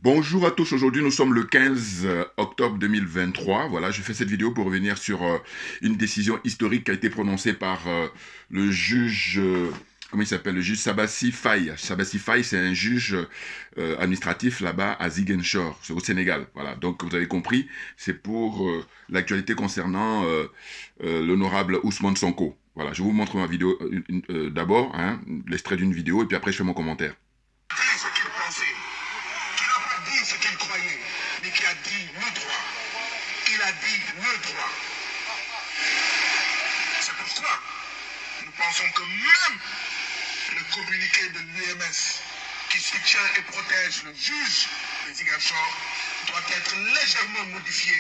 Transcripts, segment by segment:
Bonjour à tous, aujourd'hui nous sommes le 15 octobre 2023. Voilà, je fais cette vidéo pour revenir sur une décision historique qui a été prononcée par le juge, comment il s'appelle, le juge Sabassi Faye. Sabassi Faye, c'est un juge administratif là-bas à Ziguinchor, c'est au Sénégal. Voilà, donc vous avez compris, c'est pour l'actualité concernant l'honorable Ousmane Sonko. Voilà, je vous montre ma vidéo d'abord, hein, l'extrait d'une vidéo, et puis après je fais mon commentaire. Ce qu'il pensait, qui n'a pas dit ce qu'il croyait, mais qui a dit le droit. Il a dit le droit. C'est pourquoi nous pensons que même le communiqué de l'UMS qui soutient et protège le juge de Ziguinchor doit être légèrement modifié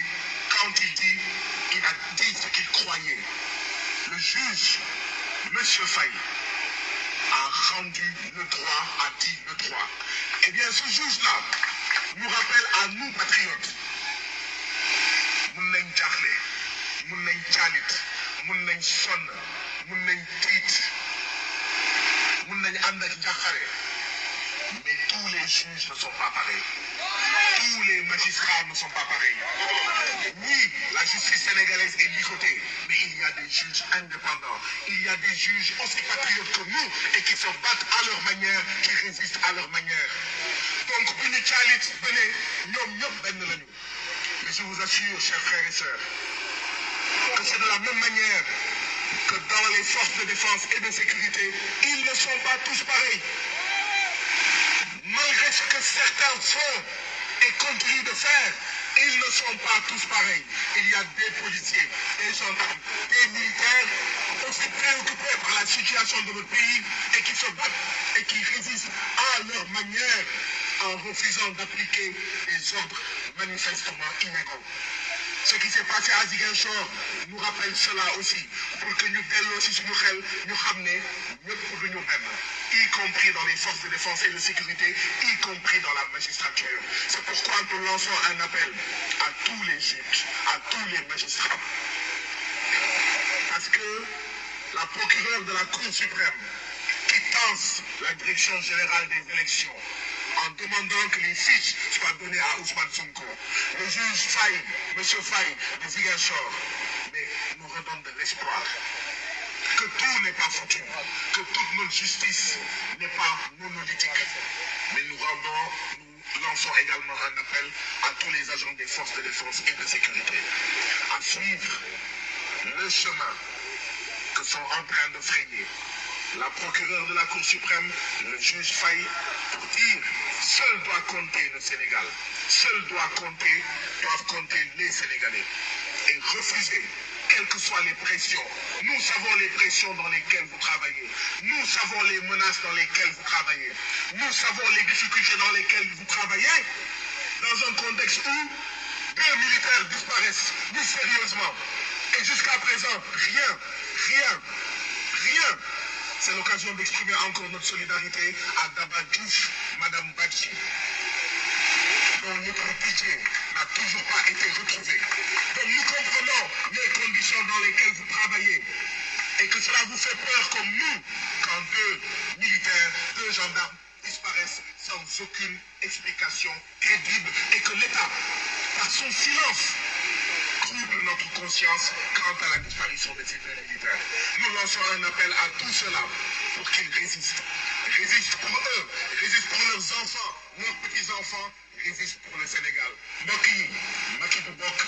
quand il dit qu'il a dit ce qu'il croyait. Le juge, M. Faye, a rendu le droit, a dit le droit. Eh bien, ce juge-là nous rappelle à nous, patriotes, mun nañ jaaxle, mun nañ jaalit, mun nañ sonn, mun nañ tiit, mun nañ ànd ak njàqare, mais tous les juges ne sont pas pareils. Tous les magistrats ne sont pas pareils. Oui, la justice sénégalaise est ligotée, mais il y a des juges indépendants. Il y a des juges aussi patriotes que nous et qui se battent à leur manière, qui résistent à leur manière. Donc, bu ñu caalit bële ñoom ñëpp benn lañu. Mais je vous assure, chers frères et sœurs, que c'est de la même manière que dans les forces de défense et de sécurité, ils ne sont pas tous pareils. Malgré ce que certains font et continuent de faire, ils ne sont pas tous pareils. Il y a des policiers, des gendarmes, des militaires aussi préoccupés par la situation de notre pays et qui se battent et qui résistent à leur manière en refusant d'appliquer les ordres manifestement illégaux. Ce qui s'est passé à Ziguinchor nous rappelle cela aussi, pour que nous delloo si suñu xel ñu xam ne ñëpp duñu benn, y compris dans les forces de défense et de sécurité, y compris dans la magistrature. C'est pourquoi nous lançons un appel à tous les juges, à tous les magistrats. Parce que la procureure de la Cour suprême, qui tense la direction générale des élections, en demandant que les fiches soient données à Ousmane Sonko. Le juge Faye, M. Faye de Ziguinchor, mais nous redonne de l'espoir. Que tout n'est pas foutu, que toute notre justice n'est pas monolithique. Mais nous lançons également un appel à tous les agents des forces de défense et de sécurité à suivre le chemin que sont en train de frayer la procureure de la Cour suprême, le juge Faye, pour dire seul doit compter le Sénégal, doivent compter les Sénégalais. Et refuser, quelles que soient les pressions. Nous savons les pressions dans lesquelles vous travaillez. Nous savons les menaces dans lesquelles vous travaillez. Nous savons les difficultés dans lesquelles vous travaillez. Dans un contexte où 2 militaires disparaissent mystérieusement. Et jusqu'à présent, rien. C'est l'occasion d'exprimer encore notre solidarité à Daba Diouf, Madame Badji, dont notre budget n'a toujours pas été retrouvé. Donc nous comprenons les conditions dans lesquelles vous travaillez et que cela vous fait peur comme nous quand 2 militaires, 2 gendarmes disparaissent sans aucune explication crédible et que l'État, par son silence, trouble notre conscience quant à la disparition de ces 2 militaires. Nous lançons un appel à tout cela pour qu'ils résistent. Résistent pour eux, résistent pour leurs enfants, leurs petits-enfants, résistent pour le Sénégal. Mbokk yi, Macky du bokk,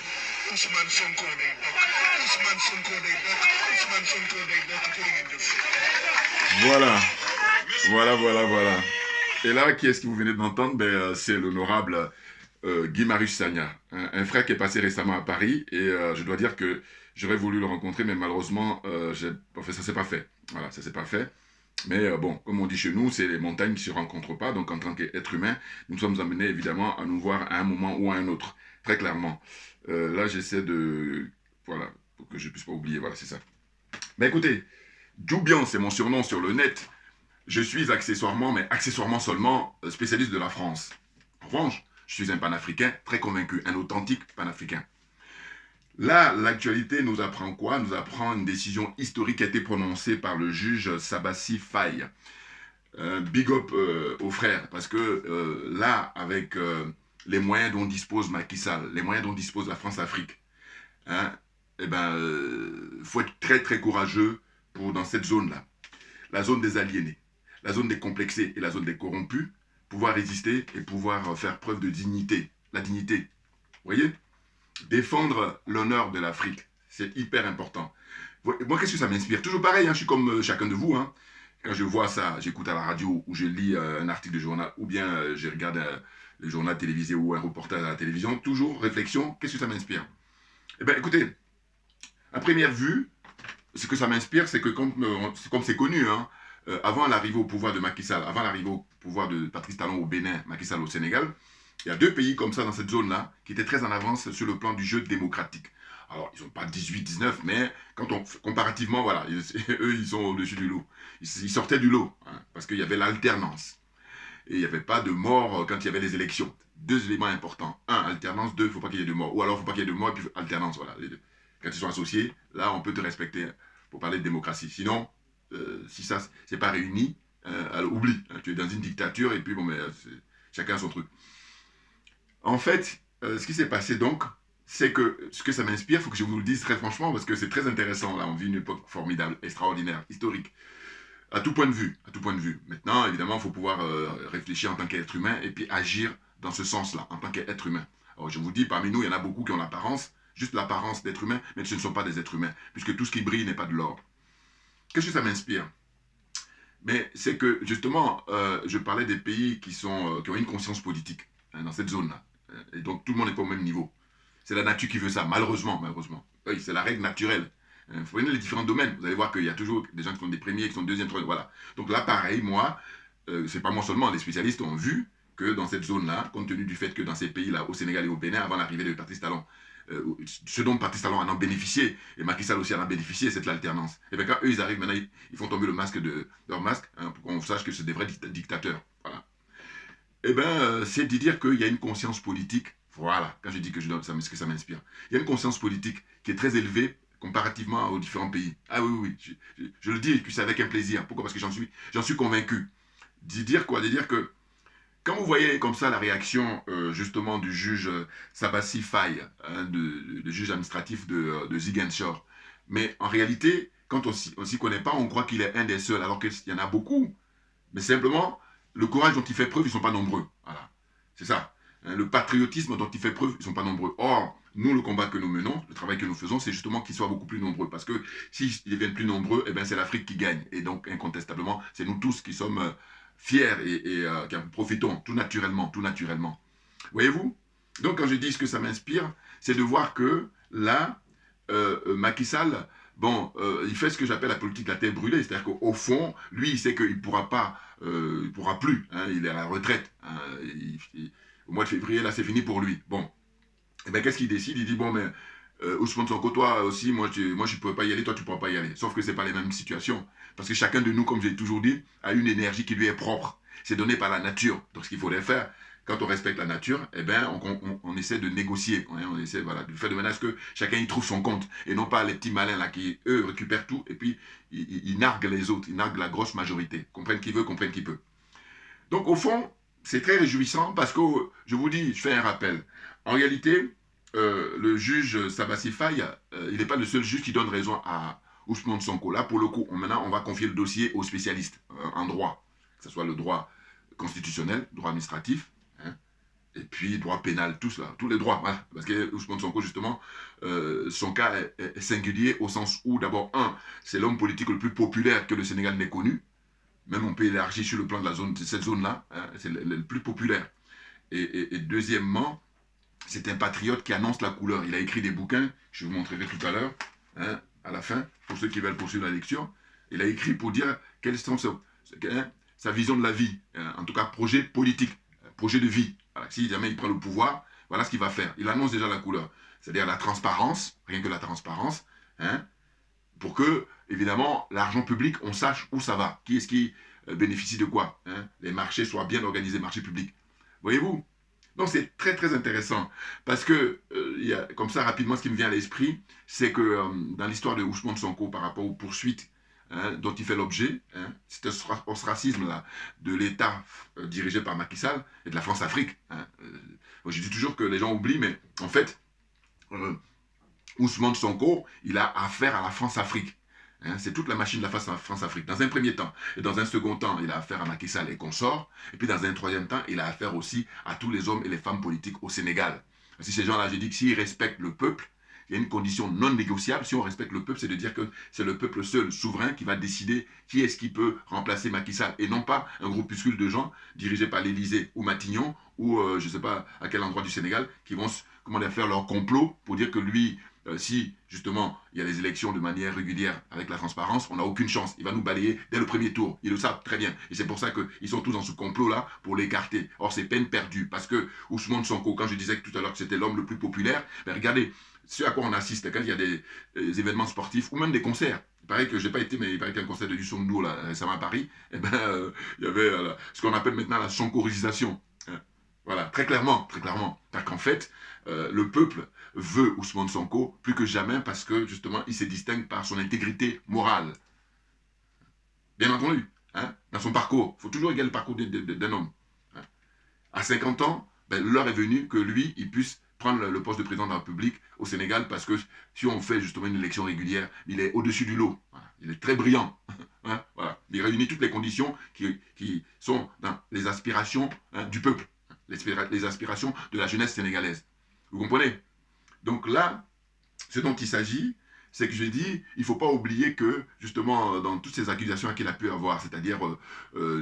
Ousmane Sonko day bokk, Ousmane Sonko day bokk, Ousmane Sonko day bokk, jërë ngeen jëf. Voilà. Et là, qui est-ce que vous venez d'entendre? C'est l'honorable Guy Marius Sagna, un frère qui est passé récemment à Paris, et je dois dire que j'aurais voulu le rencontrer, mais malheureusement, ça s'est pas fait. Voilà, ça s'est pas fait. Mais bon, comme on dit chez nous, c'est les montagnes qui ne se rencontrent pas, donc en tant qu'être humain, nous sommes amenés évidemment à nous voir à un moment ou à un autre, très clairement. Là, j'essaie de... Voilà, pour que je ne puisse pas oublier, voilà, c'est ça. Mais écoutez, Djoubian, c'est mon surnom sur le net. Je suis accessoirement, mais accessoirement seulement, spécialiste de la France. En revanche, je suis un panafricain très convaincu, un authentique panafricain. Là, l'actualité nous apprend quoi? Nous apprend une décision historique qui a été prononcée par le juge Sabassi Faye. Big up aux frères, parce que là, avec les moyens dont dispose Macky Sall, les moyens dont dispose la France-Afrique, hein, eh ben, faut être très très courageux pour dans cette zone-là, la zone des aliénés, la zone des complexés et la zone des corrompus, pouvoir résister et pouvoir faire preuve de dignité, la dignité. Vous voyez, défendre l'honneur de l'Afrique, c'est hyper important. Moi, qu'est-ce que ça m'inspire? Toujours pareil, hein, je suis comme chacun de vous. Hein. Quand je vois ça, j'écoute à la radio ou je lis un article de journal ou bien je regarde le journal télévisé ou un reportage à la télévision, toujours réflexion, qu'est-ce que ça m'inspire? Eh bien, écoutez, à première vue, ce que ça m'inspire, c'est que comme c'est connu, hein, avant l'arrivée au pouvoir de Macky Sall, avant l'arrivée au pouvoir de Patrice Talon au Bénin, Macky Sall au Sénégal, il y a deux pays comme ça dans cette zone-là qui étaient très en avance sur le plan du jeu démocratique. Alors, ils n'ont pas 18, 19, mais comparativement, voilà, eux, ils sont au-dessus du lot. Ils sortaient du lot, hein, parce qu'il y avait l'alternance. Et il n'y avait pas de mort quand il y avait les élections. Deux éléments importants. Un, alternance. Deux, il ne faut pas qu'il y ait de mort. Ou alors, il ne faut pas qu'il y ait de mort et puis alternance. Voilà. Quand ils sont associés, là, on peut te respecter pour parler de démocratie. Sinon, si ça, c'est pas réuni, alors oublie. Hein, tu es dans une dictature et puis, bon, mais chacun son truc. En fait, ce qui s'est passé donc, c'est que ce que ça m'inspire, il faut que je vous le dise très franchement, parce que c'est très intéressant. Là, on vit une époque formidable, extraordinaire, historique. À tout point de vue, à tout point de vue. Maintenant, évidemment, il faut pouvoir réfléchir en tant qu'être humain et puis agir dans ce sens-là, en tant qu'être humain. Alors, je vous dis, parmi nous, il y en a beaucoup qui ont l'apparence, juste l'apparence d'être humain, mais ce ne sont pas des êtres humains, puisque tout ce qui brille n'est pas de l'or. Qu'est-ce que ça m'inspire? Mais c'est que, justement, je parlais des pays qui ont une conscience politique, hein, dans cette zone-là. Et donc, tout le monde n'est pas au même niveau. C'est la nature qui veut ça, malheureusement, malheureusement. Oui, c'est la règle naturelle. Vous voyez les différents domaines, vous allez voir qu'il y a toujours des gens qui sont des premiers, qui sont deuxièmes, troisième, voilà. Donc là, pareil, moi, c'est pas moi seulement, les spécialistes ont vu que dans cette zone-là, compte tenu du fait que dans ces pays-là, au Sénégal et au Bénin, avant l'arrivée de Patrice Talon, ce dont Patrice Talon en a bénéficié, et Macky Sall aussi en a bénéficié, c'est l'alternance. Et bien quand eux, ils arrivent maintenant, ils font tomber le masque de leur masque, hein, pour qu'on sache que c'est des vrais dictateurs. Voilà. Et bien, c'est de dire qu'il y a une conscience politique. Voilà, quand je dis que je donne ça, mais ce que ça m'inspire. Il y a une conscience politique qui est très élevée comparativement aux différents pays. Ah oui, oui, oui, je le dis, et puis c'est avec un plaisir. Pourquoi? Parce que j'en suis convaincu. De dire quoi? De dire que quand vous voyez comme ça la réaction justement du juge Sabassi Faye, hein, le juge administratif de Ziguinchor, mais en réalité, quand on s'y connaît pas, on croit qu'il est un des seuls, alors qu'il y en a beaucoup. Mais simplement, le courage dont il fait preuve, ils ne sont pas nombreux. Voilà. C'est ça. Hein, le patriotisme dont il fait preuve, ils ne sont pas nombreux. Or, nous, le combat que nous menons, le travail que nous faisons, c'est justement qu'ils soient beaucoup plus nombreux. Parce que s'ils deviennent plus nombreux, eh ben, c'est l'Afrique qui gagne. Et donc, incontestablement, c'est nous tous qui sommes fiers et qui en profitons tout naturellement, tout naturellement. Voyez-vous? Donc, quand je dis ce que ça m'inspire, c'est de voir que là, Macky Sall, bon, il fait ce que j'appelle la politique de la terre brûlée, c'est-à-dire qu'au fond, lui, il sait qu'il ne pourra pas, il pourra plus, hein, il est à la retraite. Hein, au mois de février, là, c'est fini pour lui. Bon, et bien qu'est-ce qu'il décide? Il dit, bon, mais Ousmane Sonko, toi aussi, moi, je ne pourrais pas y aller, toi, tu ne pourras pas y aller. Sauf que ce n'est pas les mêmes situations. Parce que chacun de nous, comme j'ai toujours dit, a une énergie qui lui est propre. C'est donné par la nature. Donc, ce qu'il faudrait faire, quand on respecte la nature, eh ben, on essaie de négocier. Hein, on essaie voilà, de faire de manière à ce que chacun y trouve son compte. Et non pas les petits malins là qui, eux, récupèrent tout et puis ils narguent les autres, ils narguent la grosse majorité. Comprennent qui veut, comprennent qui peut. Donc, au fond, c'est très réjouissant parce que, je vous dis, je fais un rappel. En réalité, le juge Sabassi Faye, il n'est pas le seul juge qui donne raison à Ousmane Sonko. Là, pour le coup, maintenant, on va confier le dossier aux spécialistes en droit, que ce soit le droit constitutionnel, droit administratif, hein, et puis droit pénal, tout cela, tous les droits. Voilà. Parce que Ousmane Sonko, justement, son cas est singulier au sens où, d'abord, c'est l'homme politique le plus populaire que le Sénégal n'ait connu. Même on peut élargir sur le plan de cette zone-là, hein, c'est le plus populaire. Et deuxièmement, c'est un patriote qui annonce la couleur. Il a écrit des bouquins, je vous montrerai tout à l'heure, hein, à la fin, pour ceux qui veulent poursuivre la lecture. Il a écrit pour dire quelle sont sa vision de la vie, hein, en tout cas projet politique, projet de vie. Voilà, si jamais il prend le pouvoir, voilà ce qu'il va faire. Il annonce déjà la couleur, c'est-à-dire la transparence, rien que la transparence, hein, pour que, évidemment, l'argent public, on sache où ça va, qui est-ce qui bénéficie de quoi, hein, les marchés soient bien organisés, marchés publics. Voyez-vous? Donc c'est très très intéressant parce que comme ça rapidement ce qui me vient à l'esprit c'est que dans l'histoire de Ousmane Sonko par rapport aux poursuites hein, dont il fait l'objet, hein, c'est ce racisme là de l'État dirigé par Macky Sall et de la France-Afrique. Hein, Moi, je dis toujours que les gens oublient, mais en fait, euh, Ousmane Sonko, il a affaire à la France-Afrique. Hein, c'est toute la machine de la France-Afrique. Dans un premier temps. Et dans un second temps, il a affaire à Macky Sall et consorts. Et puis dans un troisième temps, il a affaire aussi à tous les hommes et les femmes politiques au Sénégal. Si ces gens-là, j'ai dit que s'ils respectent le peuple, il y a une condition non négociable. Si on respecte le peuple, c'est de dire que c'est le peuple seul, souverain, qui va décider qui est-ce qui peut remplacer Macky Sall. Et non pas un groupuscule de gens dirigés par l'Élysée ou Matignon ou je ne sais pas à quel endroit du Sénégal qui vont faire leur complot pour dire que lui, si justement il y a des élections de manière régulière avec la transparence, on n'a aucune chance. Il va nous balayer dès le premier tour. Ils le savent très bien. Et c'est pour ça qu'ils sont tous dans ce complot-là pour l'écarter. Or, c'est peine perdue. Parce que Ousmane Sonko, quand je disais tout à l'heure que c'était l'homme le plus populaire, ben regardez, ce à quoi on assiste quand il y a des événements sportifs ou même des concerts. Il paraît que je n'ai pas été, mais il paraît qu'il y a un concert de Youssou N'Dour là, récemment à Paris. Et ben, il y avait ce qu'on appelle maintenant la sonkorisation. Voilà, très clairement, très clairement. Parce qu'en fait, le peuple veut Ousmane Sonko plus que jamais parce que justement, il se distingue par son intégrité morale. Bien entendu, hein, dans son parcours. Il faut toujours égaler le parcours d'un homme. Hein. À 50 ans, ben, l'heure est venue que lui, il puisse prendre le poste de président de la République au Sénégal parce que si on fait justement une élection régulière, il est au-dessus du lot. Voilà. Il est très brillant. Hein, voilà. Il réunit toutes les conditions qui sont dans les aspirations du peuple, les aspirations de la jeunesse sénégalaise. Vous comprenez? Donc là, ce dont il s'agit, c'est que je dis, il ne faut pas oublier que, justement, dans toutes ces accusations qu'il a pu avoir, c'est-à-dire,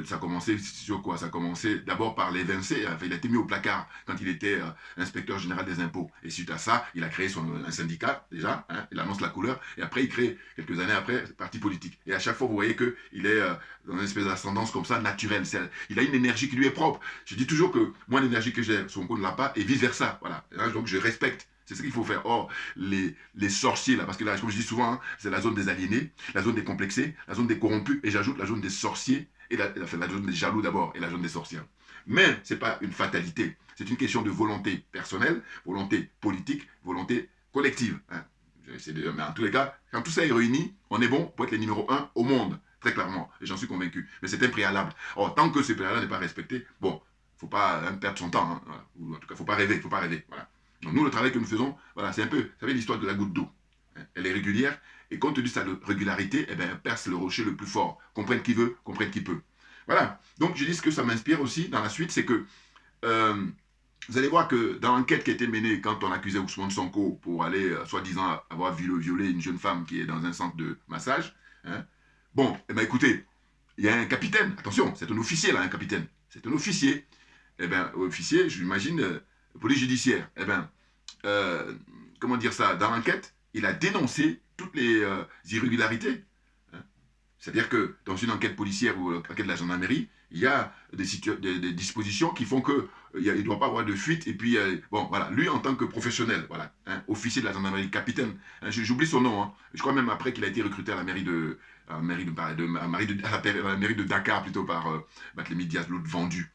ça a commencé sur quoi? Ça a commencé d'abord par l'évincé, enfin, il a été mis au placard quand il était inspecteur général des impôts. Et suite à ça, il a créé un syndicat, déjà, hein, il annonce la couleur, et après, il crée, quelques années après, parti politique. Et à chaque fois, vous voyez qu'il est dans une espèce d'ascendance comme ça, naturelle. Il a une énergie qui lui est propre. Je dis toujours que moi, l'énergie que j'ai, Sonko ne l'a pas, et vice-versa. Voilà. Donc, je respecte. C'est ce qu'il faut faire. Or, les sorciers, là, parce que là, comme je dis souvent, hein, c'est la zone des aliénés, la zone des complexés, la zone des corrompus, et j'ajoute la zone des sorciers, et la zone des jaloux d'abord, et la zone des sorcières. Mais ce n'est pas une fatalité. C'est une question de volonté personnelle, volonté politique, volonté collective. Hein. Mais en tous les cas, quand tout ça est réuni, on est bon pour être les numéro 1 au monde, très clairement, et j'en suis convaincu. Mais c'est un préalable. Or, tant que ce préalable n'est pas respecté, bon, il ne faut pas perdre son temps. Hein, voilà. Ou en tout cas, il ne faut pas rêver, voilà. Donc nous, le travail que nous faisons, voilà, c'est un peu, vous savez, l'histoire de la goutte d'eau. Elle est régulière, et compte tenu de sa régularité, eh ben, elle perce le rocher le plus fort. Comprenne qui veut, comprenne qui peut. Voilà. Donc je dis ce que ça m'inspire aussi dans la suite, c'est que vous allez voir que dans l'enquête qui a été menée quand on accusait Ousmane Sonko pour aller, soi-disant, avoir violé une jeune femme qui est dans un centre de massage, hein, bon, eh ben, écoutez, il y a un capitaine, attention, c'est un officier là, un capitaine, c'est un officier. Eh bien, officier, je l'imagine, police judiciaire. Eh bien, comment dire ça, dans l'enquête, il a dénoncé toutes les irrégularités. Hein. C'est-à-dire que dans une enquête policière ou enquête de la gendarmerie, il y a des dispositions qui font qu'il ne doit pas avoir de fuite. Et puis, bon, voilà, lui en tant que professionnel, voilà, hein, officier de la gendarmerie, capitaine, hein, j'oublie son nom, hein, je crois même après qu'il a été recruté à la mairie à la mairie de Dakar, plutôt par Barthélémy Diaz, l'autre vendu.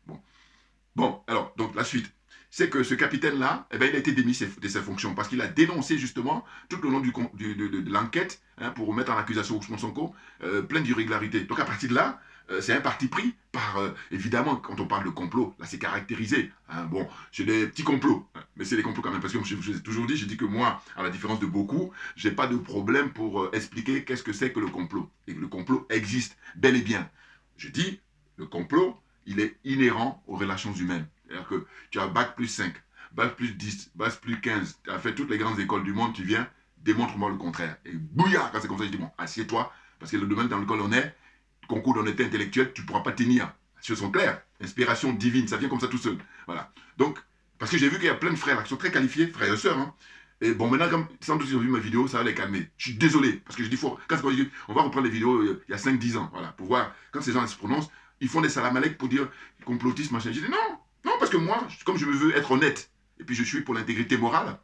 Bon, alors, donc la suite, c'est que ce capitaine-là, eh ben, il a été démis de ses fonctions parce qu'il a dénoncé justement, tout au long de l'enquête, hein, pour mettre en accusation Ousmane Sonko, plein d'irrégularités. Donc à partir de là, c'est un parti pris par, évidemment, quand on parle de complot, là c'est caractérisé. Hein, bon, c'est des petits complots, hein, mais c'est des complots quand même, parce que comme je vous ai toujours dit, je dis que moi, à la différence de beaucoup, j'ai pas de problème pour expliquer qu'est-ce que c'est que le complot. Et que le complot existe, bel et bien. Je dis, le complot, il est inhérent aux relations humaines. C'est-à-dire que tu as bac plus 5, bac plus 10, bac plus 15, tu as fait toutes les grandes écoles du monde, tu viens, démontre-moi le contraire. Et bouillard, quand c'est comme ça, je dis, bon, assieds-toi, parce que le domaine dans lequel on est, concours d'honnêteté intellectuelle, tu ne pourras pas tenir. Les choses sont claires. Inspiration divine, ça vient comme ça tout seul. Voilà. Donc, parce que j'ai vu qu'il y a plein de frères là, qui sont très qualifiés, frères et sœurs, hein. Et bon, maintenant, comme, sans doute, ils ont vu ma vidéo, ça va les calmer. Je suis désolé, parce que je dis, on va reprendre les vidéos il y a 5-10 ans, voilà, pour voir, quand ces gens se prononcent, ils font des salam pour dire complotisme, machin. Je dis non, parce que moi, comme je me veux être honnête, et puis je suis pour l'intégrité morale,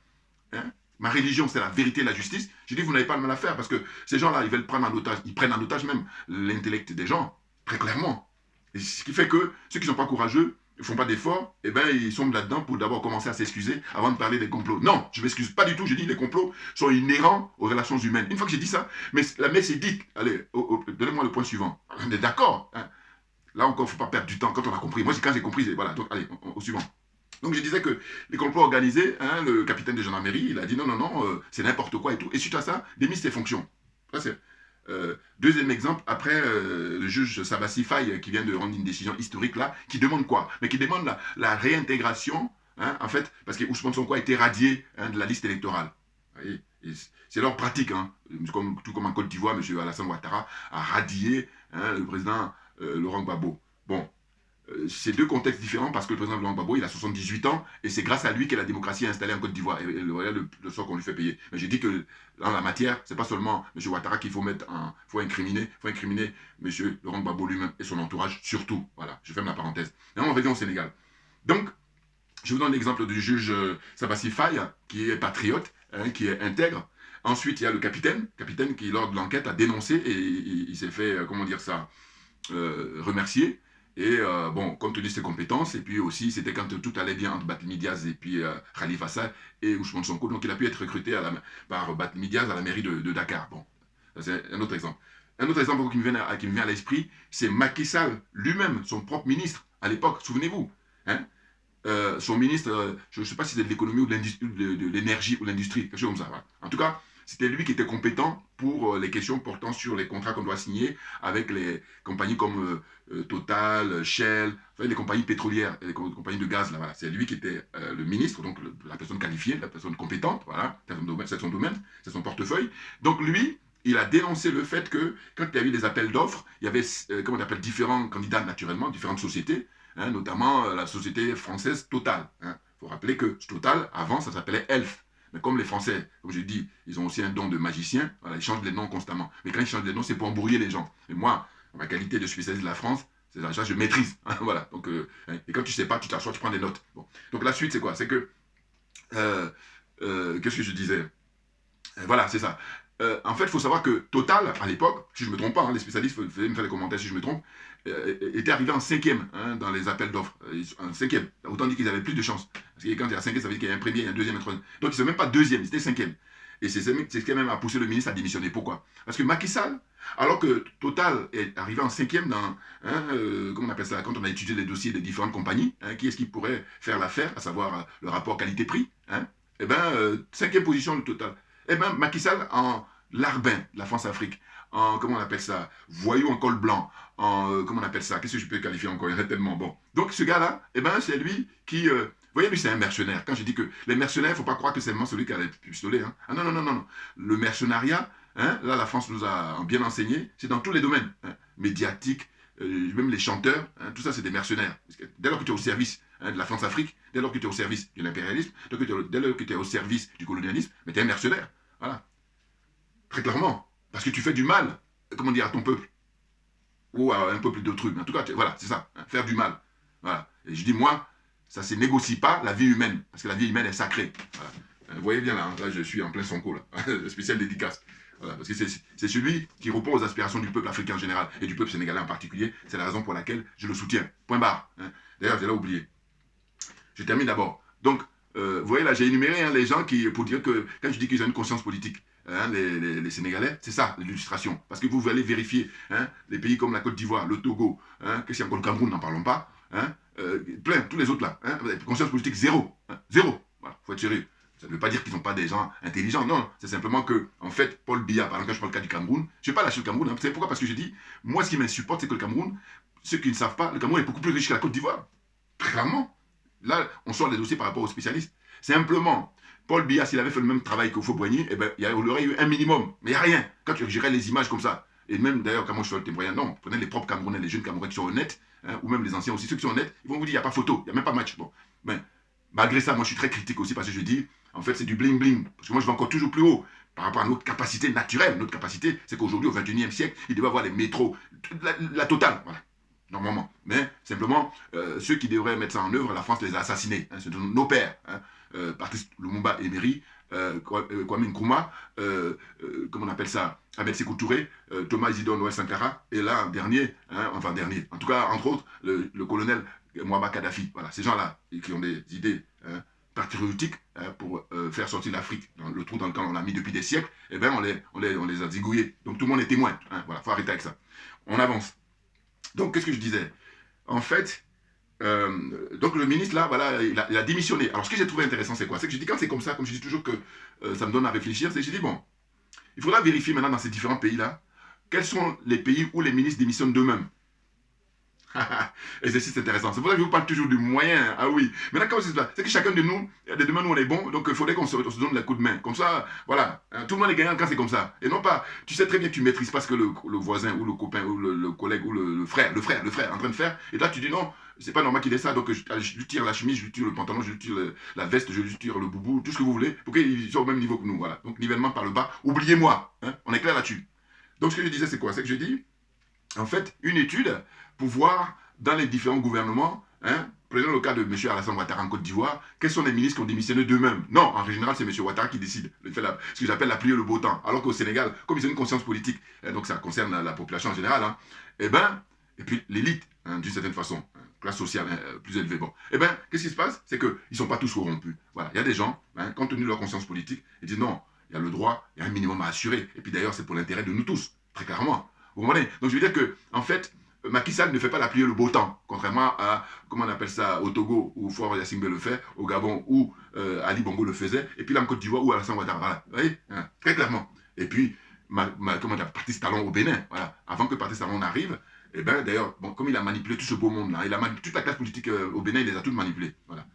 hein, ma religion c'est la vérité et la justice, je dis vous n'avez pas de mal à faire, parce que ces gens-là, ils veulent prendre en otage, ils prennent en otage même l'intellect des gens, très clairement. Et ce qui fait que ceux qui ne sont pas courageux, ils ne font pas d'efforts, et bien ils sont là-dedans pour d'abord commencer à s'excuser avant de parler des complots. Non, je ne m'excuse pas du tout, je dis les complots sont inhérents aux relations humaines. Une fois que j'ai dit ça, mais la messe est dite. Allez, donnez-moi le point suivant. On est d'accord, hein. Là encore, il ne faut pas perdre du temps quand on a compris. Moi, quand j'ai compris, voilà. Donc, allez, au suivant. Donc je disais que les complots organisés, hein, le capitaine de gendarmerie, il a dit non, non, non, c'est n'importe quoi et tout. Et suite à ça, démise ses fonctions. Ça, c'est, deuxième exemple, après le juge Sabassi Faye qui vient de rendre une décision historique là, qui demande quoi? Mais qui demande la réintégration, hein, en fait, parce que Ousmane Sonko a été radié, hein, de la liste électorale. C'est leur pratique, hein, tout comme en Côte d'Ivoire, M. Alassane Ouattara a radié, hein, le président Laurent Gbagbo. Bon, c'est deux contextes différents parce que le président Laurent Gbagbo, il a 78 ans et c'est grâce à lui que la démocratie est installée en Côte d'Ivoire. Et le sort qu'on lui fait payer. Mais j'ai dit que dans la matière, c'est pas seulement M. Ouattara qu'il faut incriminer M. Laurent Gbagbo lui-même et son entourage surtout. Voilà, je ferme la parenthèse. Et on revient au Sénégal. Donc, je vous donne l'exemple du juge Sabassi Faye, qui est patriote, hein, qui est intègre. Ensuite, il y a le capitaine qui, lors de l'enquête, a dénoncé et il s'est fait, comment dire ça, remercier. Et bon, compte tenu de ses compétences, et puis aussi, c'était quand tout allait bien entre Barthélémy Diaz et puis Khalifa Sall et Ousmane Sonko. Donc, il a pu être recruté par Barthélémy Diaz à la mairie de Dakar. Bon, c'est un autre exemple. Un autre exemple qui me vient à l'esprit, c'est Macky Sall lui-même, son propre ministre à l'époque, souvenez-vous. Hein, son ministre, je ne sais pas si c'était de l'économie ou de l'énergie ou l'industrie, quelque chose comme ça. Voilà. En tout cas, c'était lui qui était compétent pour les questions portant sur les contrats qu'on doit signer avec les compagnies comme Total, Shell, enfin, les compagnies pétrolières, les compagnies de gaz. Voilà. C'est lui qui était le ministre, donc la personne qualifiée, la personne compétente. Voilà. C'est son domaine, c'est son portefeuille. Donc lui, il a dénoncé le fait que quand il y a eu des appels d'offres, il y avait, comment on appelle, différents candidats naturellement, différentes sociétés, hein, notamment la société française Total. Il faut rappeler que Total, avant, ça s'appelait Elf. Mais comme les Français, comme je dis, ils ont aussi un don de magicien, voilà, ils changent les noms constamment. Mais quand ils changent les noms, c'est pour embrouiller les gens. Et moi, en ma qualité de spécialiste de la France, c'est ça, je maîtrise. Voilà. Donc, et quand tu ne sais pas, tu t'assois, tu prends des notes. Bon. Donc la suite, c'est quoi? C'est que, qu'est-ce que je disais? Voilà, c'est ça. En fait, il faut savoir que Total, à l'époque, si je ne me trompe pas, hein, les spécialistes, vous pouvez me faire des commentaires si je me trompe, était arrivé en cinquième, hein, dans les appels d'offres. En cinquième. Autant dire qu'ils avaient plus de chance. Parce que quand il y a cinquième, ça veut dire qu'il y a un premier, il y a un deuxième, un troisième. Donc ils ne sont même pas deuxième, ils étaient cinquième. Et c'est ce qui a même a poussé le ministre à démissionner. Pourquoi? Parce que Macky Sall, alors que Total est arrivé en cinquième dans, hein, comment on appelle ça, quand on a étudié les dossiers des différentes compagnies, hein, qui est-ce qui pourrait faire l'affaire, à savoir le rapport qualité-prix, hein, eh bien, cinquième position de Total. Eh bien, Macky Sall, en larbin de la France-Afrique, en, comment on appelle ça, voyou en col blanc, en, comment on appelle ça, qu'est-ce que je peux qualifier encore, il y en a tellement, bon. Donc, ce gars-là, eh ben, c'est lui qui, vous voyez, lui, c'est un mercenaire. Quand je dis que les mercenaires, il ne faut pas croire que c'est seulement celui qui a les pistolets, hein. Ah non, non, non, non, non. Le mercenariat, hein, là, la France nous a bien enseigné, c'est dans tous les domaines, hein, médiatiques, même les chanteurs, hein, tout ça, c'est des mercenaires. Parce que dès lors que tu es au service, hein, de la France-Afrique, dès lors que tu es au service de l'impérialisme, dès lors que tu es au service du colonialisme, mais tu es un mercenaire. Voilà. Très clairement. Parce que tu fais du mal, comment dire, à ton peuple. Ou à un peuple d'autrui. En tout cas, voilà, c'est ça. Hein, faire du mal. Voilà. Et je dis, moi, ça ne se négocie pas la vie humaine. Parce que la vie humaine est sacrée. Voilà. Vous voyez bien là, hein, là je suis en plein Sonko, là. Spécial dédicace. Voilà, parce que c'est celui qui répond aux aspirations du peuple africain en général et du peuple sénégalais en particulier. C'est la raison pour laquelle je le soutiens. Point barre. Hein. D'ailleurs, je l'ai oublié. Je termine d'abord. Donc, vous voyez là, j'ai énuméré, hein, les gens qui, pour dire que, quand je dis qu'ils ont une conscience politique, hein, les Sénégalais, c'est ça l'illustration. Parce que vous allez vérifier, hein, les pays comme la Côte d'Ivoire, le Togo, hein, qu'est-ce qu'il y a encore, le Cameroun, n'en parlons pas, hein, plein, tous les autres là, hein, conscience politique zéro, hein, zéro. Voilà, faut être sérieux. Ça ne veut pas dire qu'ils ne sont pas des gens intelligents, non, c'est simplement que, en fait, Paul Biya, par exemple, quand je prends le cas du Cameroun, je ne vais pas lâcher le Cameroun, hein, c'est pourquoi? Parce que je dis, moi, ce qui m'insupporte, c'est que le Cameroun, ceux qui ne savent pas, le Cameroun est beaucoup plus riche que la Côte d'Ivoire, très clairement. Là, on sort les dossiers par rapport aux spécialistes. Simplement, Paul Biya, s'il avait fait le même travail qu'au Faux-Boigny, eh ben, il y aurait eu un minimum. Mais il n'y a rien. Quand tu gérais les images comme ça, et même d'ailleurs, quand moi je fais le témoignage, non, prenez les propres Camerounais, les jeunes Camerounais qui sont honnêtes, hein, ou même les anciens aussi, ceux qui sont honnêtes, ils vont vous dire, il n'y a pas photo, il n'y a même pas match. Bon. Mais malgré ça, moi je suis très critique aussi parce que je dis, en fait, c'est du bling-bling. Parce que moi je vais encore toujours plus haut par rapport à notre capacité naturelle. Notre capacité, c'est qu'aujourd'hui, au XXIe siècle, il devait avoir les métros, la totale. Voilà. Normalement. Mais simplement, ceux qui devraient mettre ça en œuvre, la France les a assassinés. Hein, c'est nos pères. Hein, Patrice Lumumba Emery, Kwame Nkrumah, comment on appelle ça, Ahmed Sékou Touré, Thomas Isidore Noël Sankara, et là, dernier, hein, enfin dernier, en tout cas, entre autres, le colonel Muammar Kadhafi. Voilà, ces gens-là, qui ont des idées, hein, patriotiques, hein, pour faire sortir l'Afrique dans le trou dans lequel on l'a mis depuis des siècles, eh bien, on les a zigouillés. Donc tout le monde est témoin. Hein, voilà, faut arrêter avec ça. On avance. Donc, qu'est-ce que je disais? En fait, Donc le ministre là, voilà, il a démissionné. Alors ce que j'ai trouvé intéressant, c'est quoi? C'est que je dis quand c'est comme ça, comme je dis toujours que ça me donne à réfléchir, c'est que je dis bon, il faudra vérifier maintenant dans ces différents pays là, quels sont les pays où les ministres démissionnent d'eux-mêmes. Exercice intéressant. C'est pour ça que je vous parle toujours du moyen. Ah oui. Maintenant, comment c'est ça? C'est que chacun de nous, des demain, nous, on est bon. Donc, il faudrait qu'on se donne les coups de main. Comme ça, voilà. Tout le monde est gagnant quand c'est comme ça. Et non pas, tu sais très bien que tu ne maîtrises pas ce que le voisin ou le copain ou le collègue ou le frère est en train de faire. Et toi, tu dis non, c'est pas normal qu'il ait ça. Donc, je lui tire la chemise, je lui tire le pantalon, je lui tire la veste, je lui tire le boubou, tout ce que vous voulez, pour qu'il soit au même niveau que nous. Voilà. Donc, nivellement par le bas. Oubliez-moi. Hein, on est clair là-dessus. Donc, ce que je disais, c'est quoi? C'est que je dis, en fait, une étude pour voir dans les différents gouvernements, hein, prenons le cas de M. Alassane Ouattara en Côte d'Ivoire, quels sont les ministres qui ont démissionné d'eux-mêmes? Non, en général, c'est M. Ouattara qui décide, ce que j'appelle la pluie et le beau temps. Alors qu'au Sénégal, comme ils ont une conscience politique, donc ça concerne la population en général, hein, et puis l'élite, hein, d'une certaine façon, hein, classe sociale plus élevée, bon, qu'est-ce qui se passe? C'est qu'ils ne sont pas tous corrompus. Voilà, il y a des gens, hein, compte tenu de leur conscience politique, ils disent non, il y a le droit, il y a un minimum à assurer. Et puis d'ailleurs, c'est pour l'intérêt de nous tous, très clairement. Vous comprenez? Donc je veux dire que, en fait, Macky Sall ne fait pas la pluie et le beau temps, contrairement à, comment on appelle ça, au Togo, où Faure Yassimbe le fait, au Gabon, où Ali Bongo le faisait, et puis là en Côte d'Ivoire, où Alassane Ouattara, voilà, vous voyez, hein, très clairement. Et puis, comment dire, Patrice Talon au Bénin, voilà, avant que Patrice Talon n'arrive, et bien d'ailleurs, bon, comme il a manipulé tout ce beau monde-là, il a manipulé toute la classe politique au Bénin, il les a toutes manipulées, voilà.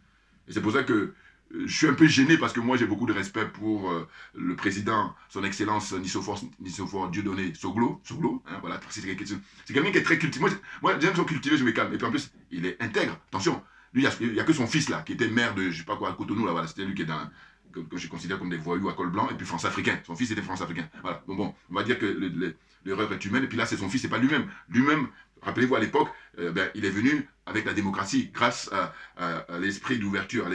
Et c'est pour ça que je suis un peu gêné parce que moi j'ai beaucoup de respect pour le président, son excellence Nissofor Dieudonné Soglo, hein, voilà, c'est quelqu'un qui est très cultivé. Moi j'aime son cultivé, je me calme. Et puis en plus, il est intègre. Attention, lui, il n'y a que son fils là, qui était maire de, je sais pas quoi, à Cotonou, là, voilà, c'était lui qui est dans, que je considère comme des voyous à col blanc, et puis France-Africain. Son fils était France-Africain. Voilà. Donc bon, on va dire que l'erreur est humaine, et puis là c'est son fils, c'est pas lui-même. Lui-même, rappelez-vous à l'époque, il est venu avec la démocratie, grâce à l'esprit d'ouverture,